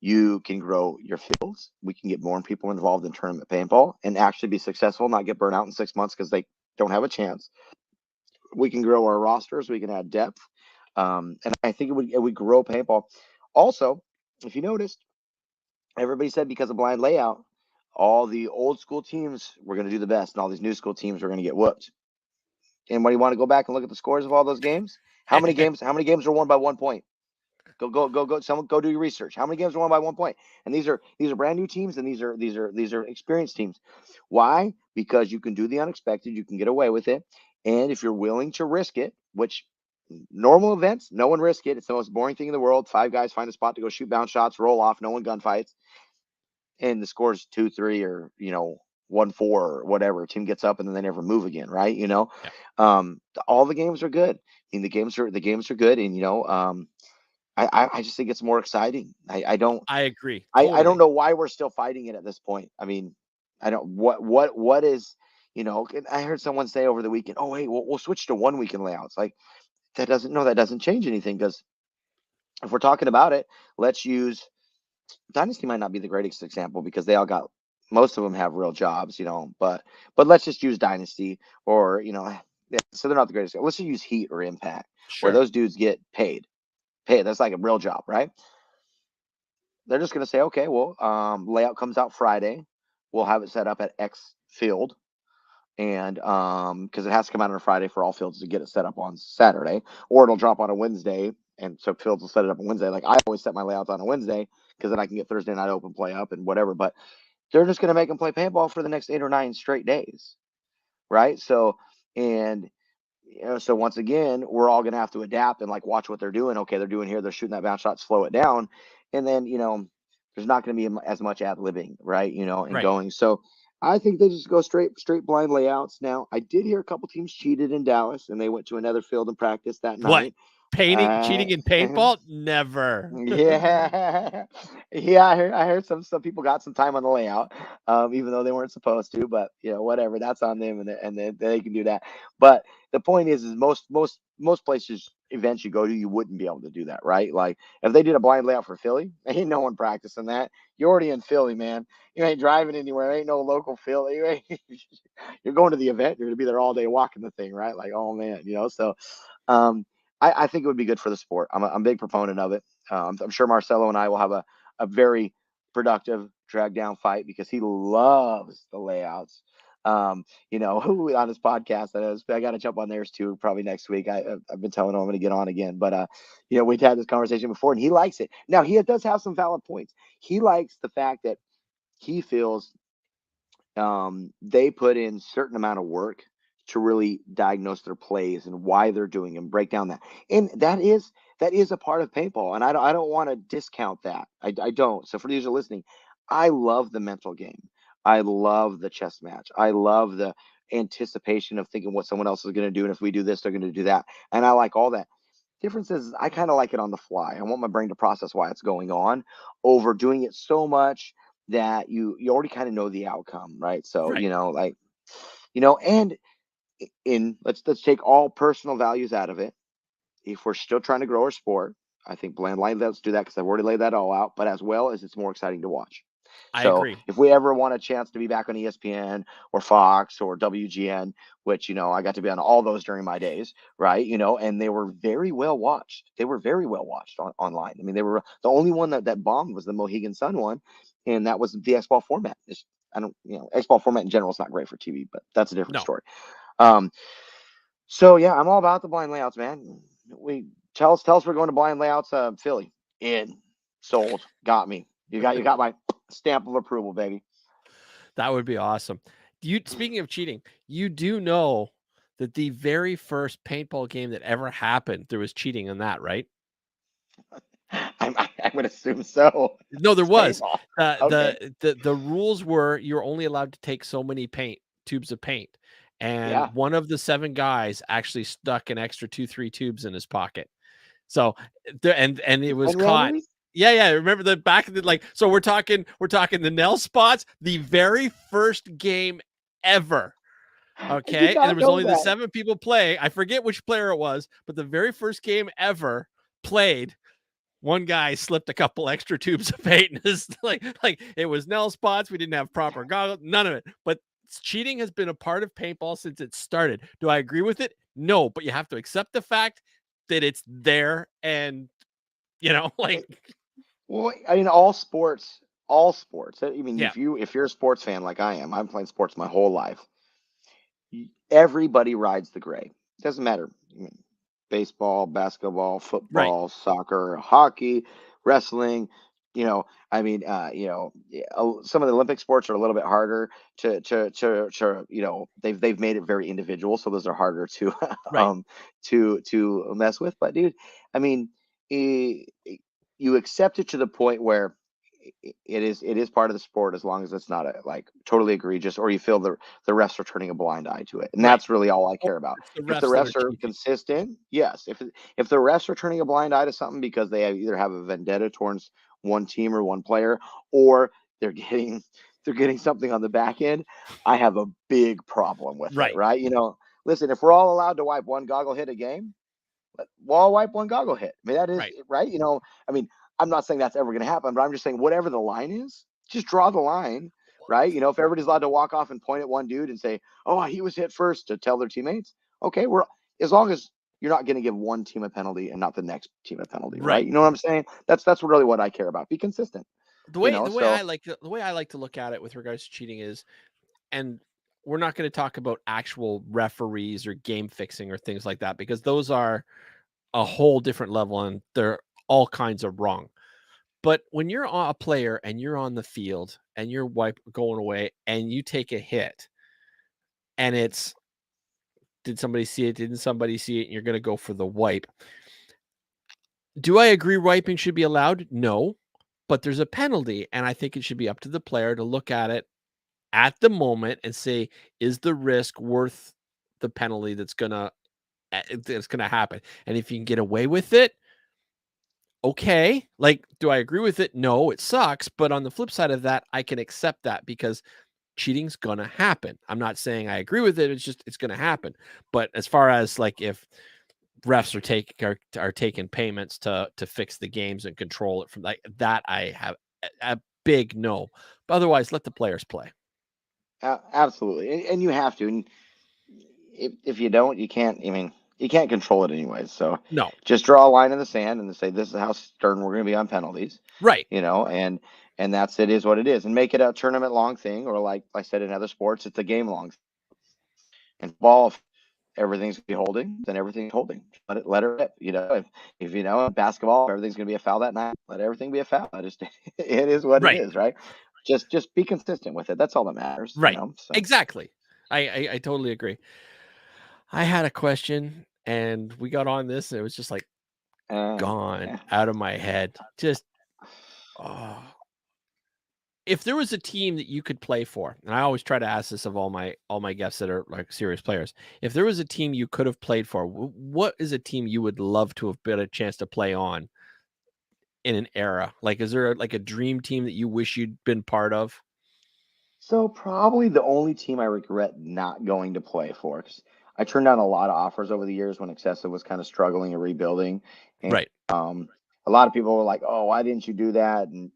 you can grow your fields. We can get more people involved in tournament paintball and actually be successful, not get burnt out in 6 months because they don't have a chance. We can grow our rosters. We can add depth, and I think it would grow paintball. Also, if you noticed, everybody said because of blind layout, all the old school teams were going to do the best, and all these new school teams were going to get whooped. And when you want to go back and look at the scores of all those games, how many games? How many games were won by 1 point? Go. Someone go do your research. How many games are won by 1 point? And these are brand new teams, and these are experienced teams. Why? Because you can do the unexpected. You can get away with it, and if you're willing to risk it, which normal events, no one risk it. It's the most boring thing in the world. Five guys find a spot to go shoot bounce shots, roll off. No one gunfights, and the score's 2-3 or 1-4 or whatever. Team gets up and then they never move again, right? Yeah, All the games are good. I mean, the games are good, and I just think it's more exciting. I don't I agree I don't totally. know why we're still fighting it at this point. I mean, I don't what is I heard someone say over the weekend, oh hey, we'll switch to 1 weekend layouts. Like that doesn't change anything because if we're talking about it, let's use Dynasty might not be the greatest example because they all got most of them have real jobs, but let's just use Dynasty or yeah, so they're not the greatest. Let's just use Heat or Impact where Sure. those dudes get paid. Paid. That's like a real job, right? They're just going to say, okay, well, layout comes out Friday. We'll have it set up at X field. And because it has to come out on a Friday for all fields to get it set up on Saturday, or it'll drop on a Wednesday. And so fields will set it up on Wednesday. Like I always set my layouts on a Wednesday because then I can get Thursday night open play up and whatever. But they're just going to make them play paintball for the next 8 or 9 straight days. Right. And so once again, we're all going to have to adapt and like watch what they're doing. Okay, they're doing here, they're shooting that bounce shot, slow it down, and then there's not going to be as much ad libbing, right? And Right. going. So I think they just go straight blind layouts. Now I did hear a couple teams cheated in Dallas, and they went to another field and practice that What? night. Painting, Uh, cheating in paintball? Never. yeah, yeah. I heard some people got some time on the layout, even though they weren't supposed to. But whatever. That's on them, and they can do that. But the point is most places events you go to, you wouldn't be able to do that, right? Like if they did a blind layout for Philly, ain't no one practicing that. You're already in Philly, man. You ain't driving anywhere. Ain't no local Philly. You're going to the event. You're gonna be there all day walking the thing, right? Like, oh man, So um, I think it would be good for the sport. I'm a big proponent of it. I'm sure Marcelo and I will have a very productive drag down fight because he loves the layouts. On his podcast, I got to jump on theirs too, probably next week. I've been telling him I'm going to get on again, but we've had this conversation before, and he likes it. Now he does have some valid points. He likes the fact that he feels they put in certain amount of work to really diagnose their plays and why they're doing and break down that. And that is a part of paintball, and I don't want to discount that. I don't. So for those who are listening, I love the mental game. I love the chess match. I love the anticipation of thinking what someone else is going to do, and if we do this, they're going to do that, and I like all that. Difference is I kind of like it on the fly. I want my brain to process why it's going on over doing it so much that you already kind of know the outcome, right? So, Right. like, and in let's take all personal values out of it. If we're still trying to grow our sport, I think bland light, let's do that because I've already laid that all out, but as well as it's more exciting to watch. I So agree. if we ever want a chance to be back on ESPN or Fox or WGN, which, I got to be on all those during my days, right? And they were very well watched. They were very well watched online. I mean, they were the only one that bombed was the Mohegan Sun one, and that was the X Ball format. I don't, X Ball format in general is not great for TV, but that's a different No, story. Um, so yeah, I'm all about the blind layouts, man. We tell us we're going to blind layouts, Philly. In, sold, got me. You got my stamp of approval, baby. that would be awesome. Speaking of cheating, you do know that the very first paintball game that ever happened, there was cheating in that, right? I would assume so. No, there It's was. paintball. Uh, Okay. the rules were you're only allowed to take so many paint tubes of paint, and Yeah. one of the 7 guys actually stuck an extra 2, 3 tubes in his pocket. So, and it was And caught. randomly, Yeah, yeah, remember the back of the so we're talking the Nell spots, the very first game ever, I did okay? And there not was know only the that. 7 people playing. I forget which player it was, but the very first game ever played, one guy slipped a couple extra tubes of paint and it's like it was Nell spots. We didn't have proper goggles, none of it. But cheating has been a part of paintball since it started. Do I agree with it? No, but you have to accept the fact that it's there and like Well, I mean, all sports. I mean, yeah, if you're a sports fan like I am, I'm playing sports my whole life. Everybody rides the gray. It doesn't matter. I mean, baseball, basketball, right, football, soccer, hockey, wrestling. Yeah, some of the Olympic sports are a little bit harder to they've made it very individual, so those are harder to right, um to mess with. But dude, I mean, eh, you accept it to the point where it is part of the sport as long as it's not like totally egregious or you feel the refs are turning a blind eye to it, and right. that's really all I Or care about. it's the If the refs that are refs are cheating. consistent, yes. If the refs are turning a blind eye to something because they either have a vendetta towards one team or one player, or they're getting they're getting something on the back end, I have a big problem with it, Right, right? Listen, if we're all allowed to wipe one goggle hit a game, wall wipe one goggle hit. I mean, that is right, right. I mean, I'm not saying that's ever going to happen, but I'm just saying whatever the line is, just draw the line, right? If everybody's allowed to walk off and point at one dude and say, "Oh, he was hit first," to tell their teammates, okay, we're as long as you're not going to give one team a penalty and not the next team a penalty, right? right. You know what I'm saying? That's really what I care about. Be consistent, The way the way So I like to look at it with regards to cheating is, and we're not going to talk about actual referees or game fixing or things like that because those are a whole different level and they're all kinds of wrong. But when you're a player and you're on the field and you're going away and you take a hit and it's did somebody see it? Didn't somebody see it? And you're going to go for the wipe. Do I agree wiping should be allowed? No, but there's a penalty. And I think it should be up to the player to look at it at the moment and say, is the risk worth the penalty that's gonna happen? And if you can get away with it, okay. Like, do I agree with it? No, it sucks. But on the flip side of that, I can accept that because cheating's gonna happen. I'm not saying I agree with it. It's just it's gonna happen. But as far as like if refs are taking payments to fix the games and control it from like that, I have a big no. But otherwise, let the players play. absolutely, and you have to. And if you don't, you can't. I mean, you can't control it anyways. So No, just draw a line in the sand and say this is how stern we're going to be on penalties. right, And that's it is what it is, and make it a tournament long thing, or like I said in other sports, it's a game long. And ball, if everything's gonna be holding, then everything's holding. Let it rip. If basketball, if everything's gonna be a foul that night, let everything be a foul. It is what it right, is, right? Just be consistent with it. That's all that matters, right. So Exactly. I totally agree. I had a question and we got on this and it was just like gone Yeah. out of my head. Just, oh. If there was a team that you could play for, and I always try to ask this of all my guests that are like serious players, if there was a team you could have played for, what is a team you would love to have been a chance to play on in an era? Like, is there like a dream team that you wish you'd been part of? So probably the only team I regret not going to play for, 'cause I turned down a lot of offers over the years when Excessive was kind of struggling and rebuilding, and Right, a lot of people were like, "Oh, why didn't you do that?" And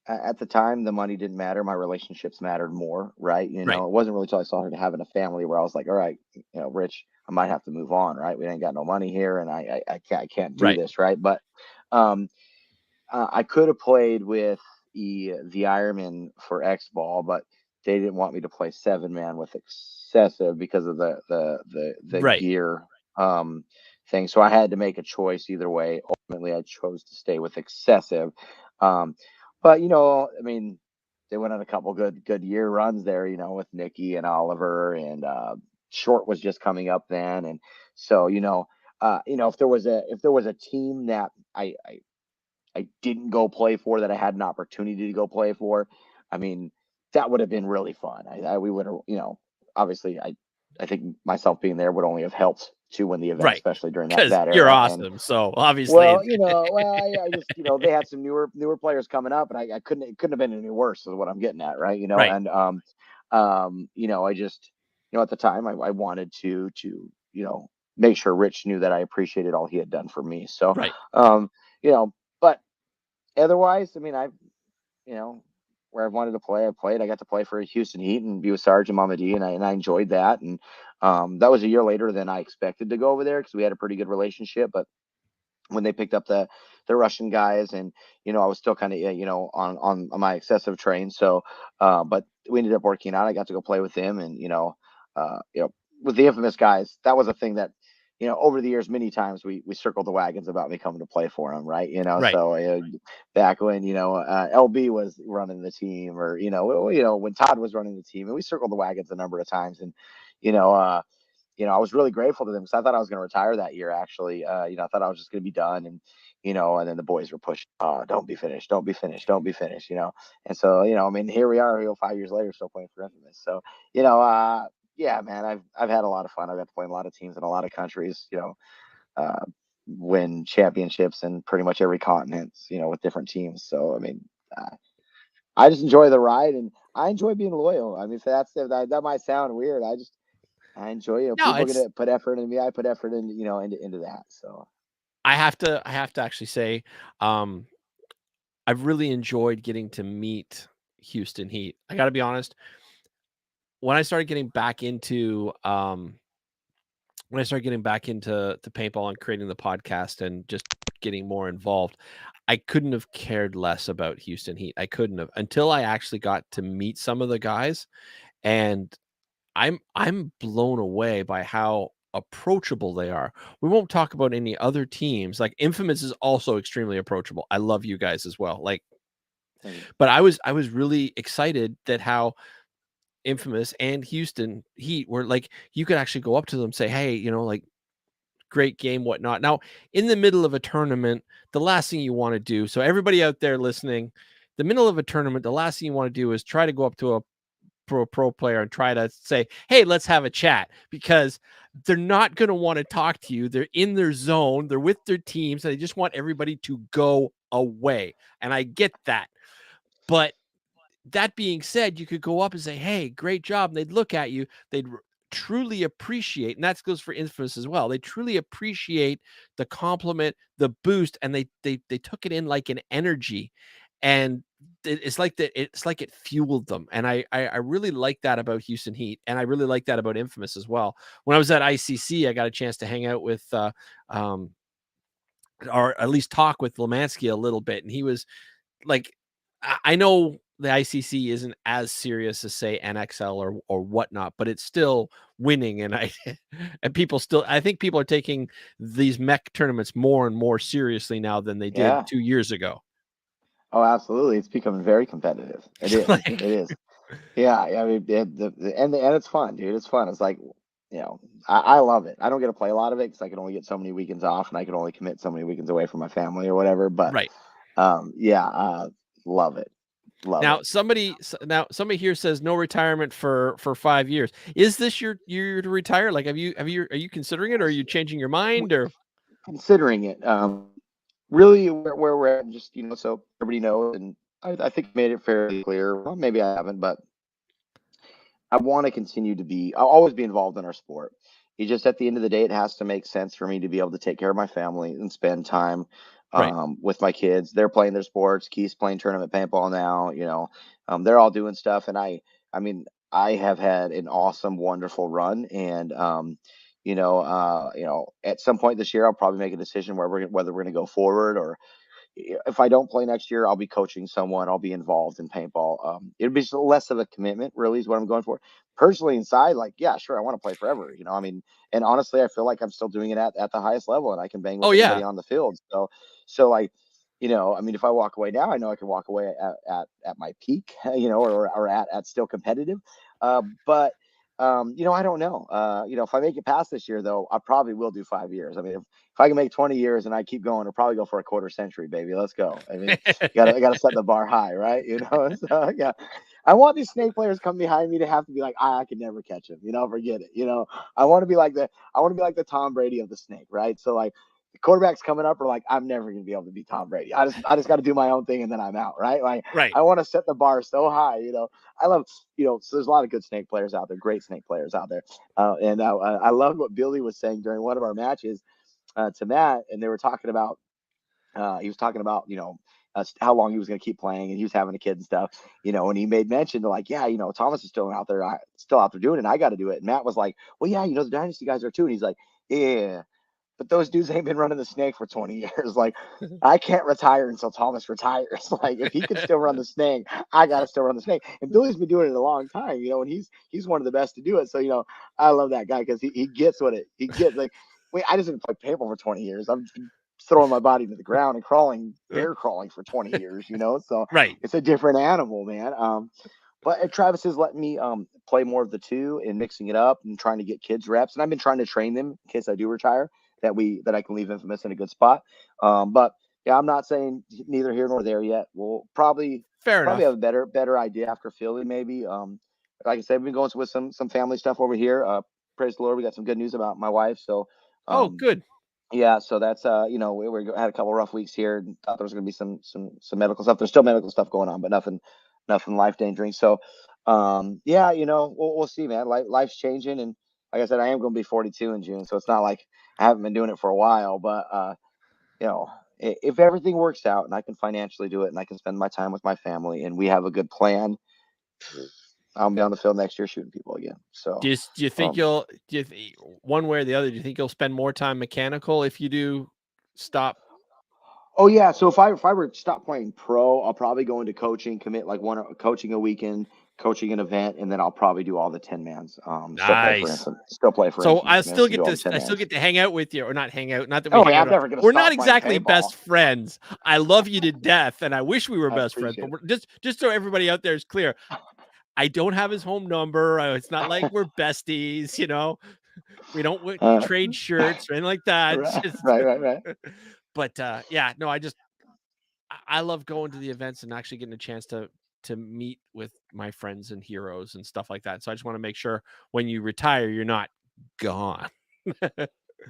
at the time, the money didn't matter. My relationships mattered more, right? right, It wasn't really till I started having a family where I was like, "All right, Rich, I might have to move on, right? We ain't got no money here, and I can't do right, this, right?" But um, I could have played with the Ironman for X Ball, but they didn't want me to play 7-man with Excessive because of the right, gear thing. So I had to make a choice either way. Ultimately, I chose to stay with Excessive. Um, but I mean, they went on a couple good year runs there. With Nikki and Oliver, and Short was just coming up then, and so if there was a team that I didn't go play for that I had an opportunity to go play for, I mean, that would have been really fun. We would have, obviously, I think myself being there would only have helped to win the event, right. especially during that Because that you're era. And awesome. So obviously, well, I just, they had some newer players coming up, and I couldn't it couldn't have been any worse, is what I'm getting at, right? right, And I just, at the time, I wanted to make sure Rich knew that I appreciated all he had done for me. So, right, um, but otherwise, I mean, you know, where I wanted to play, I played. I got to play for Houston Heat and be with Sarge and Mama D, and I enjoyed that. And that was a year later than I expected to go over there because we had a pretty good relationship. But when they picked up the Russian guys, and I was still kind of on my excessive train. So, but we ended up working out. I got to go play with them, and with the infamous guys, that was a thing that over the years many times we circled the wagons about me coming to play for them, right? right, So back when LB was running the team, or when Todd was running the team, and we circled the wagons a number of times, and you know. I was really grateful to them because I thought I was going to retire that year. Actually, I thought I was just going to be done, and then the boys were pushing, don't be finished, don't be finished, don't be finished, and so I mean, here we are, 5 years later, still playing for Infamous. So, yeah, man, I've had a lot of fun. I've got to play in a lot of teams in a lot of countries, uh, win championships in pretty much every continent, with different teams. So, I mean, I just enjoy the ride, and I enjoy being loyal. I mean, if that might sound weird. I enjoy, no, people it's gonna put effort into me. I put effort into that. So I have to actually say, um, I've really enjoyed getting to meet Houston Heat. I gotta be honest, when I started getting back into, when I started getting back into to paintball and creating the podcast and just getting more involved, I couldn't have cared less about Houston Heat. I couldn't have until I actually got to meet some of the guys, and I'm blown away by how approachable they are. We won't talk about any other teams. Like Infamous is also extremely approachable. I love you guys as well. Like, thank you. but I was really excited that how Infamous and Houston Heat were like you could actually go up to them and say, "Hey, like great game, whatnot." Now, in the middle of a tournament, the last thing you want to do, so everybody out there listening, the middle of a tournament, the last thing you want to do is try to go up to a pro player and try to say, "Hey, let's have a chat," because they're not going to want to talk to you. They're in their zone. They're with their teams. And they just want everybody to go away. And I get that. But that being said, you could go up and say, "Hey, great job." And they'd look at you. They'd truly appreciate, and that goes for Infamous as well. They truly appreciate the compliment, the boost, and they took it in like an energy, and it's like that. It's like it fueled them, and I really like that about Houston Heat, and I really like that about Infamous as well. When I was at ICC, I got a chance to hang out with, um, or at least talk with Lemansky a little bit, and he was like, I know the ICC isn't as serious as say NXL or whatnot, but it's still winning, and I and people still I think people are taking these mech tournaments more and more seriously now than they did Yeah. 2 years ago. Oh, absolutely. It's becoming very competitive. It is. It Like, is. Yeah. I mean, and it's fun, dude. It's fun. It's like you know, I love it. I don't get to play a lot of it because I can only get so many weekends off, and I can only commit so many weekends away from my family or whatever. But Right. yeah, love it, love Now it. somebody here says no retirement for 5 years. Is this your year to retire? Like, are you considering it, or are you changing your mind, or Considering it, really where we're at, just so everybody knows, and I think I made it fairly clear. Well, maybe I haven't, but I want to continue to be. I'll always be involved in our sport. It just at the end of the day, it has to make sense for me to be able to take care of my family and spend time right? with my kids. They're playing their sports. Keith's playing tournament paintball now. They're all doing stuff, and I mean, I have had an awesome, wonderful run, and at some point this year, I'll probably make a decision whether we're going to go forward, or if I don't play next year, I'll be coaching someone. I'll be involved in paintball. It'd be less of a commitment, really, is what I'm going for. Personally, inside, like, yeah, sure, I want to play forever. I mean, and honestly, I feel like I'm still doing it at the highest level, and I can bang Oh with yeah. anybody on the field. So like, I mean, if I walk away now, I know I can walk away at my peak, or at still competitive. But I don't know. If I make it past this year, though, I probably will do 5 years. I mean, if I can make 20 years and I keep going, I'll probably go for a quarter century, baby. Let's go. I mean, I gotta set the bar high, right? So yeah, I want these snake players come behind me to have to be like, I can never catch him. Forget it. I want to be like the Tom Brady of the snake, right? So like, the quarterbacks coming up are like, I'm never gonna be able to be Tom Brady. I just got to do my own thing and then I'm out, right? Like, Right. I want to set the bar so high. I love, so there's a lot of good snake players out there, great snake players out there, and I love what Billy was saying during one of our matches to Matt, and they were talking about he was talking about how long he was going to keep playing, and he was having a kid and stuff, and he made mention to like, yeah, Thomas is still out there doing it, and I got to do it. And Matt was like, well, yeah, the Dynasty guys are too, and he's like, yeah, but those dudes ain't been running the snake for 20 years. Like, I can't retire until Thomas retires. Like, if he can still run the snake, I gotta still run the snake. And Billy's been doing it a long time, and he's one of the best to do it. So, I love that guy because he gets he gets. Like, wait, I just didn't play paintball for 20 years. I'm throwing my body to the ground and bear crawling for 20 years, so Right. it's a different animal, man. But Travis is letting me play more of the two and mixing it up and trying to get kids reps. And I've been trying to train them in case I do retire, that I can leave Infamous in a good spot. But yeah, I'm not saying neither here nor there yet. We'll Fair probably have enough. a better idea after Philly, maybe. Like I said, we've been going with some family stuff over here. Praise the Lord, we got some good news about my wife. So Oh, um, good. yeah, so that's we had a couple rough weeks here, and thought there was going to be some medical stuff. There's still medical stuff going on, but nothing life endangering. So yeah, we'll see, man. Life's changing, and like I said, I am going to be 42 in June, so it's not like I haven't been doing it for a while. But if everything works out and I can financially do it, and I can spend my time with my family, and we have a good plan, I'll be on the field next year shooting people again. So Do you think um, one way or the other? Do you think you'll spend more time mechanical if you do stop? oh yeah, so if I were to stop playing pro, I'll probably go into coaching, commit like one coaching a weekend, coaching an event, and then I'll probably do all the 10 mans. Nice. Still play for So infamous, and do all the ten I still mans. get to hang out with you, or not hang out. Not that we Oh hang yeah, out. I'm never gonna We're not stop playing exactly paintball. best friends. I love you to death, and I wish we were I best friends. appreciate But it. we're just so everybody out there is clear. I don't have his home number. It's not like we're besties. We don't Uh, trade shirts or anything like that. right, Just, right. but yeah, no, I love going to the events and actually getting a chance to meet with my friends and heroes and stuff like that. So I just want to make sure when you retire, you're not gone.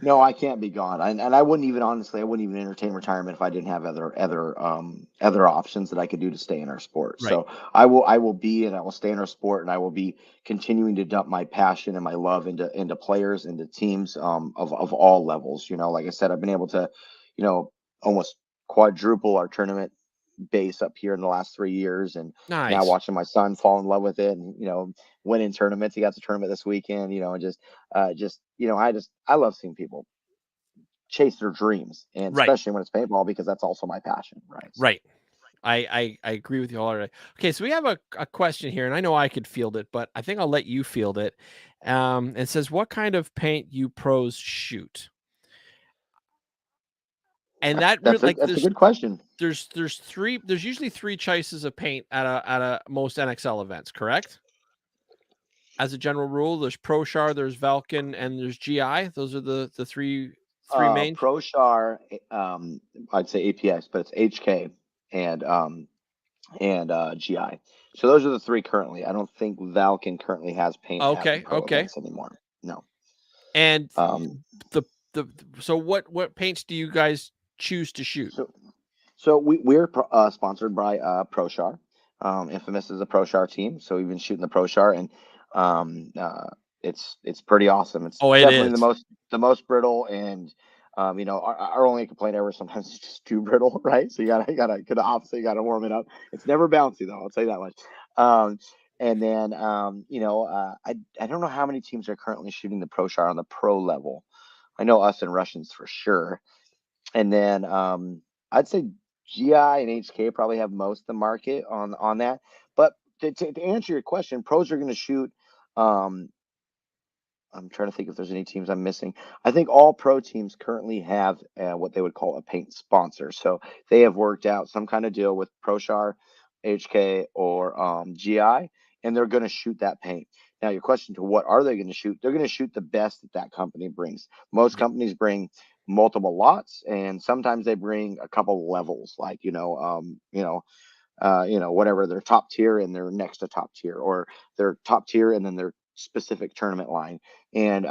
No, I can't be gone. And I wouldn't even honestly, I wouldn't even entertain retirement if I didn't have other options that I could do to stay in our sport. Right. So I will be and I will stay in our sport, and I will be continuing to dump my passion and my love into players, into teams of all levels. Like I said, I've been able to, almost quadruple our tournament base up here in the last 3 years, and now Nice. watching my son fall in love with it, and winning tournaments. He got the tournament this weekend, and I love seeing people chase their dreams, and Right. especially when it's paintball, because that's also my passion, right? So Right. I agree with you all right. Okay, so we have a question here, and I know I could field it, but I think I'll let you field it. It says, "What kind of paint you pros shoot?" And that's that that's really a like that's a good question. there's usually three choices of paint at a most NXL events, correct? as a general rule? There's ProShar, there's Valken, and there's GI. Those are the three main. ProShar, I'd say APX, but it's HK and GI. So those are the three currently. I don't think Valken currently has paint at the Okay, pro okay. events anymore. No. And Um, the so what paints do you guys choose to shoot? so So we're sponsored by ProShar. Infamous is a ProShar team, so we've been shooting the ProShar, and um, uh, it's pretty awesome. It's Oh, it definitely is. the most brittle, and our only complaint ever sometimes it's just too brittle, right? So you gotta get the opposite. You gotta warm it up. It's never bouncy though. I'll tell you that much. Um, and then I don't know how many teams are currently shooting the ProShar on the pro level. I know us and Russians for sure, and then I'd say GI and HK probably have most of the market on that. But to answer your question, pros are going to shoot. Um, I'm trying to think if there's any teams I'm missing. I think all pro teams currently have what they would call a paint sponsor. So they have worked out some kind of deal with ProShar, HK, or GI, and they're going to shoot that paint. Now, your question to what are they going to shoot? They're going to shoot the best that that company brings. Most Yep. companies bring multiple lots, and sometimes they bring a couple levels, like whatever their top tier and their next to top tier, or their top tier and then their specific tournament line. And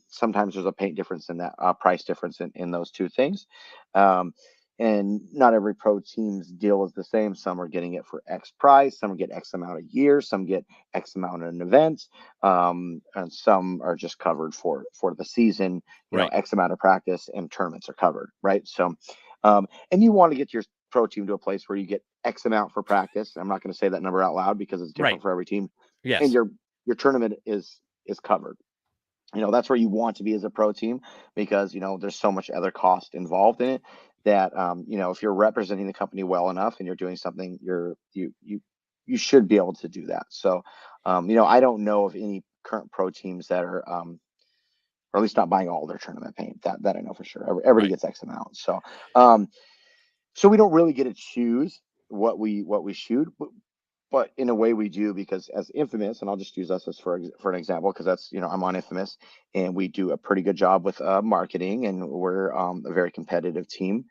sometimes there's a paint difference in that price difference in those two things. Um, and not every pro team's deal is the same. Some are getting it for X price, some get X amount a year, some get X amount in events, and some are just covered for the season. Right. X amount of practice and tournaments are covered, right? So, and you want to get your pro team to a place where you get X amount for practice. I'm not going to say that number out loud because it's Right. different for every team, and Yes. your tournament is covered. That's where you want to be as a pro team, because there's so much other cost involved in it that if you're representing the company well enough and you're doing something, you should be able to do that. So I don't know of any current pro teams that are or at least not buying all their tournament paint. That I know for sure. Everybody Right. gets X amount. Um, so we don't really get to choose what we shoot, but in a way we do, because as Infamous, and I'll just use us as for an example, because that's I'm on Infamous, and we do a pretty good job with marketing, and we're a very competitive team.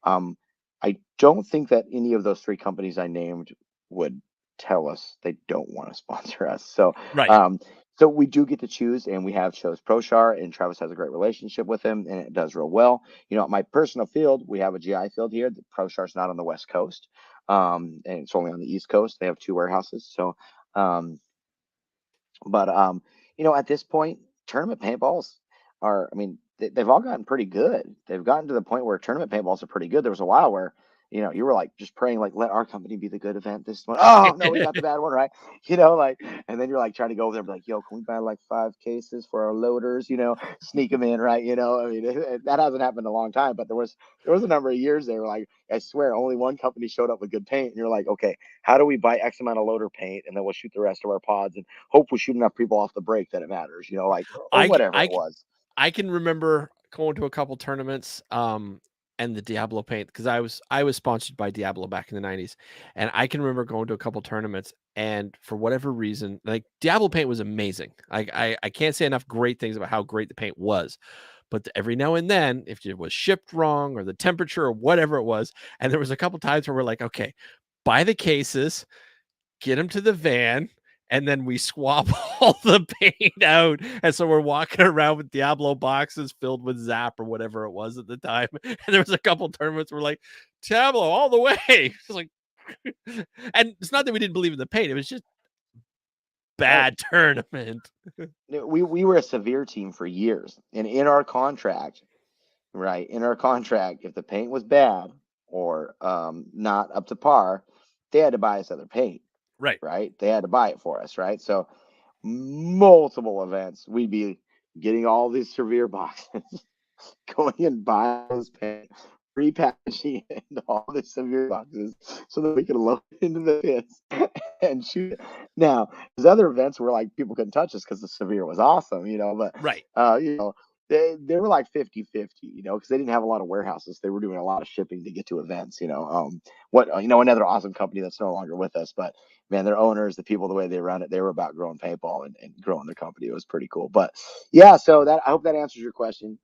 um, I don't think that any of those three companies I named would tell us they don't want to sponsor us. So, Right. um, so we do get to choose, and we have chose ProShar, and Travis has a great relationship with him, and it does real well. At my personal field, we have a GI field here. The ProShar's not on the West Coast, and it's only on the East Coast. They have two warehouses. So, um, but at this point, tournament paintballs are, I mean, they've all gotten pretty good. They've gotten to the point where tournament paintballs are pretty good. There was a while where, you were like just praying, like, let our company be the good event this one. Oh no, we got the bad one, right? Like, and then you're like trying to go over there and be like, yo, can we buy like 5 cases for our loaders? Sneak them in, right? I mean, that hasn't happened in a long time, but there was a number of years there where, like, I swear only one company showed up with good paint, and you're like, okay, how do we buy X amount of loader paint, and then we'll shoot the rest of our pods, and hope we shoot enough people off the break that it matters, like, or I c- whatever I it c- was. I can remember going to a couple tournaments, and the Diablo paint, because I was sponsored by Diablo back in the 90s, and I can remember going to a couple tournaments, and for whatever reason, like, Diablo paint was amazing. I can't say enough great things about how great the paint was, but every now and then, if it was shipped wrong or the temperature or whatever it was, and there was a couple times where we're like, okay, buy the cases, get them to the van, and then we swap all the paint out. And so we're walking around with Diablo boxes filled with Zap or whatever it was at the time. And there was a couple tournaments where, like, Diablo all the way. It's like, and it's not that we didn't believe in the paint, it was just Oh, bad tournament. no, we were a severe team for years, and in our contract, right, in our contract, if the paint was bad or not up to par, they had to buy us other paint, Right. right? They had to buy it for us, right? So multiple events, we'd be getting all these severe boxes, going and buying those paint, repackaging it into all the severe boxes so that we could load it into the pits and shoot it. Now, there's other events where, like, people couldn't touch us because the severe was awesome, but Right. uh, you know, they were like 50-50, because they didn't have a lot of warehouses. They were doing a lot of shipping to get to events. Another awesome company that's no longer with us, but man, their owners, the people, the way they run it, they were about growing paintball and growing their company. It was pretty cool. But yeah, so that I hope that answers your question.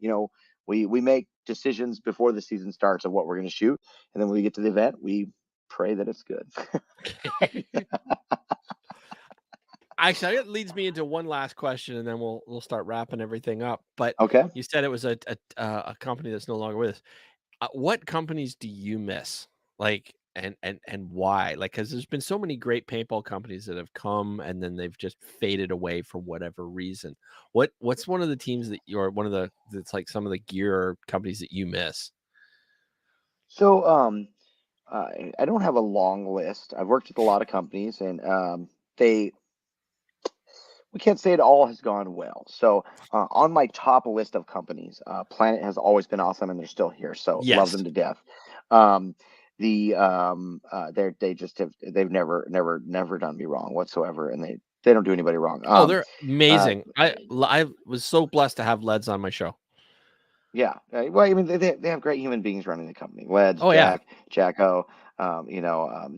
We make decisions before the season starts of what we're going to shoot, and then when we get to the event, we pray that it's good. Actually, that leads me into one last question, and then we'll start wrapping everything up. But Okay. you said it was a company that's no longer with us. What companies do you miss? Like, and why? Like, because there's been so many great paintball companies that have come and then they've just faded away for whatever reason. What's one of the teams that you're one of the that's like some of the gear companies that you miss? So I don't have a long list. I've worked with a lot of companies, and they we can't say it all has gone well. So on my top list of companies, Planet has always been awesome, and they're still here. So love Yes. them to death. Um, they've never done me wrong whatsoever, and they don't do anybody wrong. Oh, they're Uh, amazing. I was so blessed to have Leds on my show. Yeah. Well, I mean, they have great human beings running the company. Leds, Oh yeah. Jacko,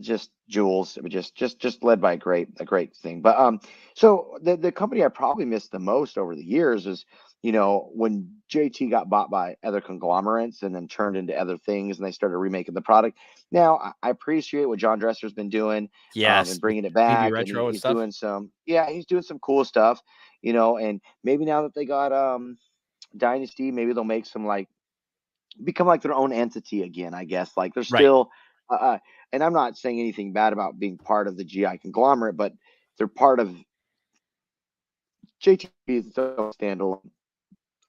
just Jules, just led by a great thing. But so the company I probably missed the most over the years is, when JT got bought by other conglomerates and then turned into other things, and they started remaking the product. Now I appreciate what John Dresser's been doing, Yes. and With bringing it PB back, and Retro and he's stuff. doing some cool stuff, and maybe now that they got Dynasty, maybe they'll make some like become like their own entity again, I guess. Like they're Right. still, and I'm not saying anything bad about being part of the GI conglomerate, but they're part of JTB is its own standalone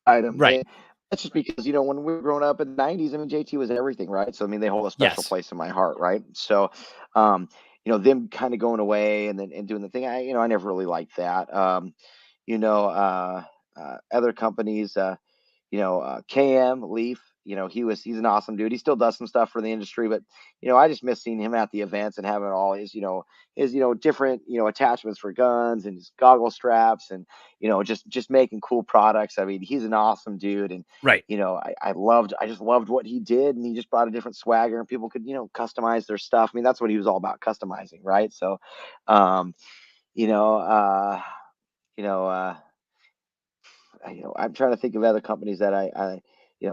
item. Right. And that's just because, when we were growing up in the 90s, I mean, JT was everything, right? So, I mean, they hold a special Yes. place in my heart, right? So, them kind of going away and then and doing the thing, I never really liked that. You know, Other companies, KM Leaf. He's an awesome dude. He still does some stuff for the industry, but I just miss seeing him at the events and having all his different attachments for guns and his goggle straps and just making cool products. I mean, he's an awesome dude, and Right. I just loved what he did, and he just brought a different swagger, and people could customize their stuff. I mean, that's what he was all about, customizing, right? So, um, you know, uh, you know. I'm trying to think of other companies that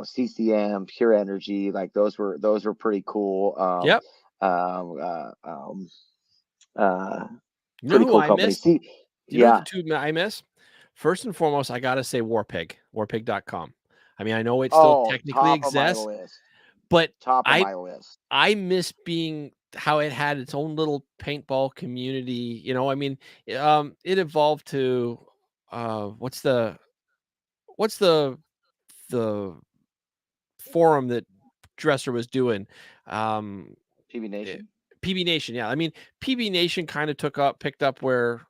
CCM, Pure Energy, like those were pretty cool. Yep. Um, uh, um, uh, You know Pretty who cool I companies. miss? See, Do you know the yeah. two I miss? First and foremost, I gotta say Warpig, warpig.com. I mean, I know it still Oh, technically top of my exists, list. but Top of I my list. I miss being how it had its own little paintball community, I mean, it evolved to, what's the forum that Dresser was doing? Um, PB eh, Nation. PB Nation, yeah. I mean, PB Nation kind of picked up where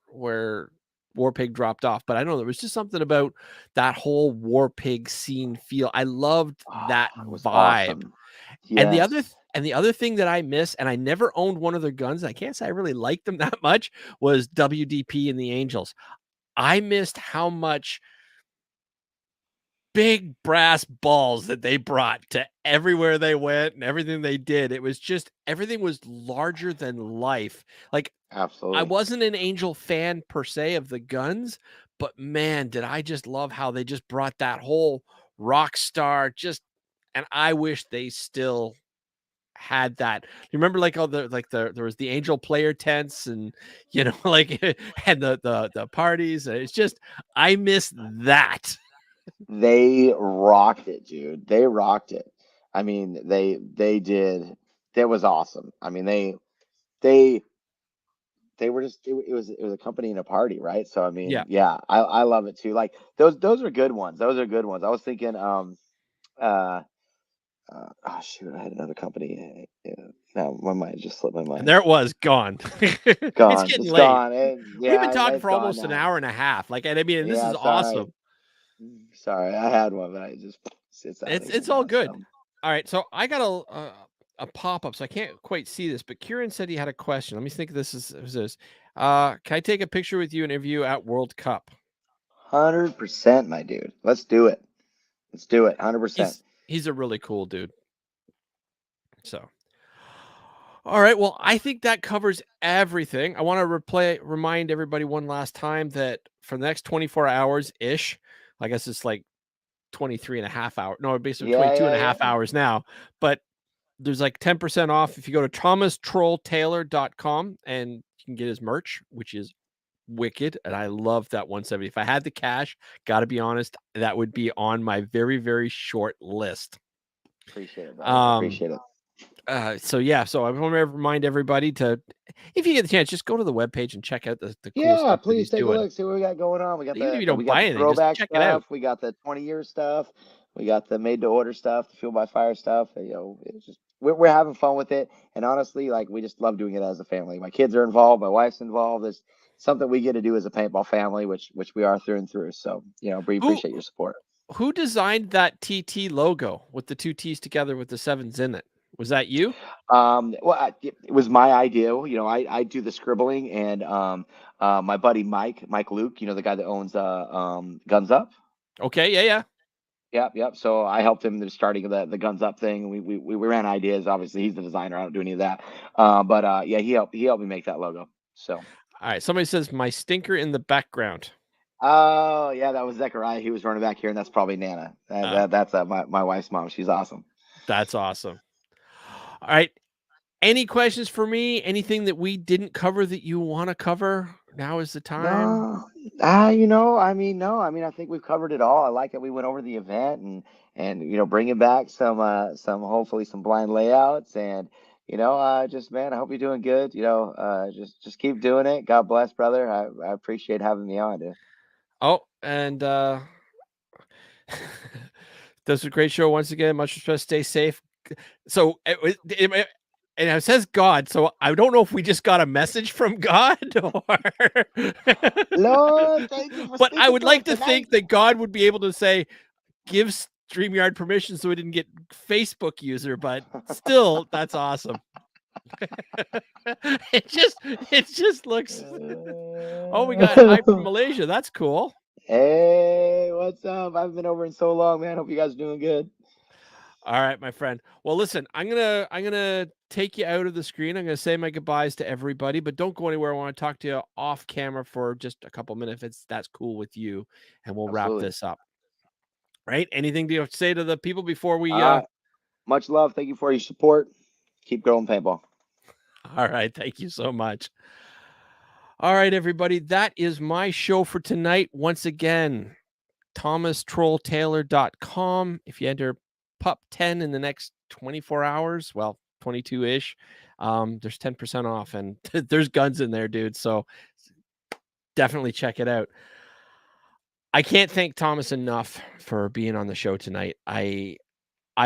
Warpig dropped off, but I don't know. There was just something about that whole Warpig scene feel. I loved that Oh, it was vibe. awesome. And the other Yes. and the other thing that I miss, and I never owned one of their guns. I can't say I really liked them that much. Was WDP and the Angels. I missed how much big brass balls that they brought to everywhere they went and everything they did. It was just everything was larger than life. Like I Absolutely. wasn't an Angel fan per se of the guns, but man, did I just love how they just brought that whole rock star and I wish they still had that. You remember like all there was the Angel player tents and like and the parties. It's just I miss that. They rocked it, dude. They rocked it. I mean, they did. That was awesome. I mean, they they were just it was a company and a party, right? So I Yeah. mean, yeah, I love it too. Like those are good ones. Those are good ones. I was thinking, uh, oh shoot, I had another company. No, my mind just slipped my And mind. there it was, gone. It's Gone. getting It's late. gone. We've been Yeah, talking it's for gone almost an now. hour and a half. Like, and I mean, and this Yeah, is sorry. awesome. Sorry, I had one, but it's out of here It's all now. good. So All right, so I got a pop up, so I can't quite see this, but Kieran said he had a question. Let me think. This is. Can I take a picture with you and interview at World Cup? 100%, my dude. Let's do it. Let's do it. 100%. He's a really cool dude. So, all right. Well, I think that covers everything. I want to remind everybody one last time that for the next 24 hours ish, I guess it's like 23 and a half hours. No, basically Yeah, 22 yeah, and a yeah. half hours now. But there's like 10% off if you go to thomastrolltaylor.com, and you can get his merch, which is wicked. And I love that 170. If I had the cash, got to be honest, that would be on my very, very short list. Appreciate it, brother. I Um, appreciate it. so yeah, so I want to remind everybody to, if you get the chance, just go to the webpage and check out the cool Yeah, stuff that please he's take a doing. look. See what we got going on. We got Even if you we don't got buy the anything, just throwback check it out. stuff. We got the 20-year stuff. We got the made to order stuff, the fuel by fire stuff. It's just we're having fun with it. And honestly, like we just love doing it as a family. My kids are involved. My wife's involved. It's something we get to do as a paintball family, which we are through and through. So we Who appreciate your support. who designed that TT logo with the two T's together with the sevens in it? Was that you? Well, it was my idea. I do the scribbling, and my buddy Mike Luke, the guy that owns Guns Up. Okay, yeah. Yep, yep. So I helped him in the starting of the Guns Up thing. We ran ideas. Obviously, he's the designer. I don't do any of that. But yeah, he helped me make that logo. So. All right. Somebody says my stinker in the background. Oh yeah, that was Zechariah. He was running back here, and that's probably Nana. That's my wife's mom. She's awesome. That's awesome. All right. Any questions for me? Anything that we didn't cover that you want to cover? Now is the time. No, no. I think we've covered it all. I like that we went over the event and bringing back some hopefully some blind layouts and just man, I hope you're doing good. Just keep doing it. God bless, brother. I appreciate having me on, dude. Oh, and that's a great show once again. Much respect. Stay safe. So and it says God, so I don't know if we just got a message from God or Lord, thank you for but I speaking would to like us to tonight. think that God would be able to say, give StreamYard permission so we didn't get Facebook user, but still, that's awesome. it just looks oh, we got hi from Malaysia. That's cool. Hey, what's up? I haven't been over in so long, man. Hope you guys are doing good. All right, my friend. Well, listen, I'm gonna take you out of the screen. I'm gonna say my goodbyes to everybody, but don't go anywhere. I want to talk to you off camera for just a couple minutes if that's cool with you, and we'll wrap Absolutely. this up. Right? Anything to say to the people before we Much love. Thank you for your support. Keep going, paintball. All right, thank you so much. All right, everybody, that is my show for tonight. Once again, thomastrolltaylor.com. If you enter PUP10 in the next 24 hours, well, 22-ish, there's 10% off, and there's guns in there, dude. So definitely check it out. I can't thank Thomas enough for being on the show tonight. I've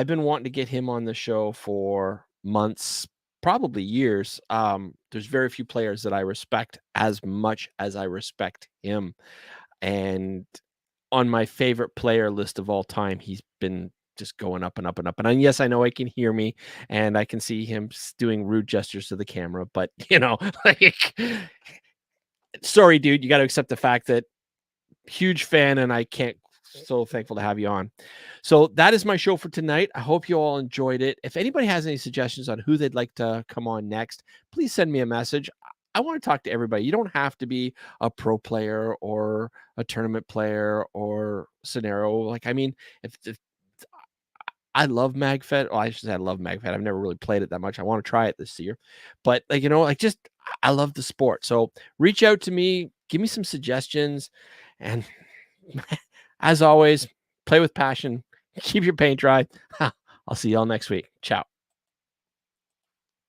been wanting to get him on the show for months, probably years. There's very few players that I respect as much as I respect him. And on my favorite player list of all time, he's been just going up and up and up. And yes, I know I can hear me and I can see him doing rude gestures to the camera, but like, sorry, dude, you got to accept the fact that huge fan and I can't, so thankful to have you on. So that is my show for tonight. I hope you all enjoyed it. If anybody has any suggestions on who they'd like to come on next, please send me a message. I want to talk to everybody. You don't have to be a pro player or a tournament player or scenario. Like, I mean, if I love MagFed. Well, I should say I love MagFed. I've never really played it that much. I want to try it this year, but just I love the sport. So reach out to me, give me some suggestions, and as always, play with passion. Keep your paint dry. I'll see y'all next week. Ciao.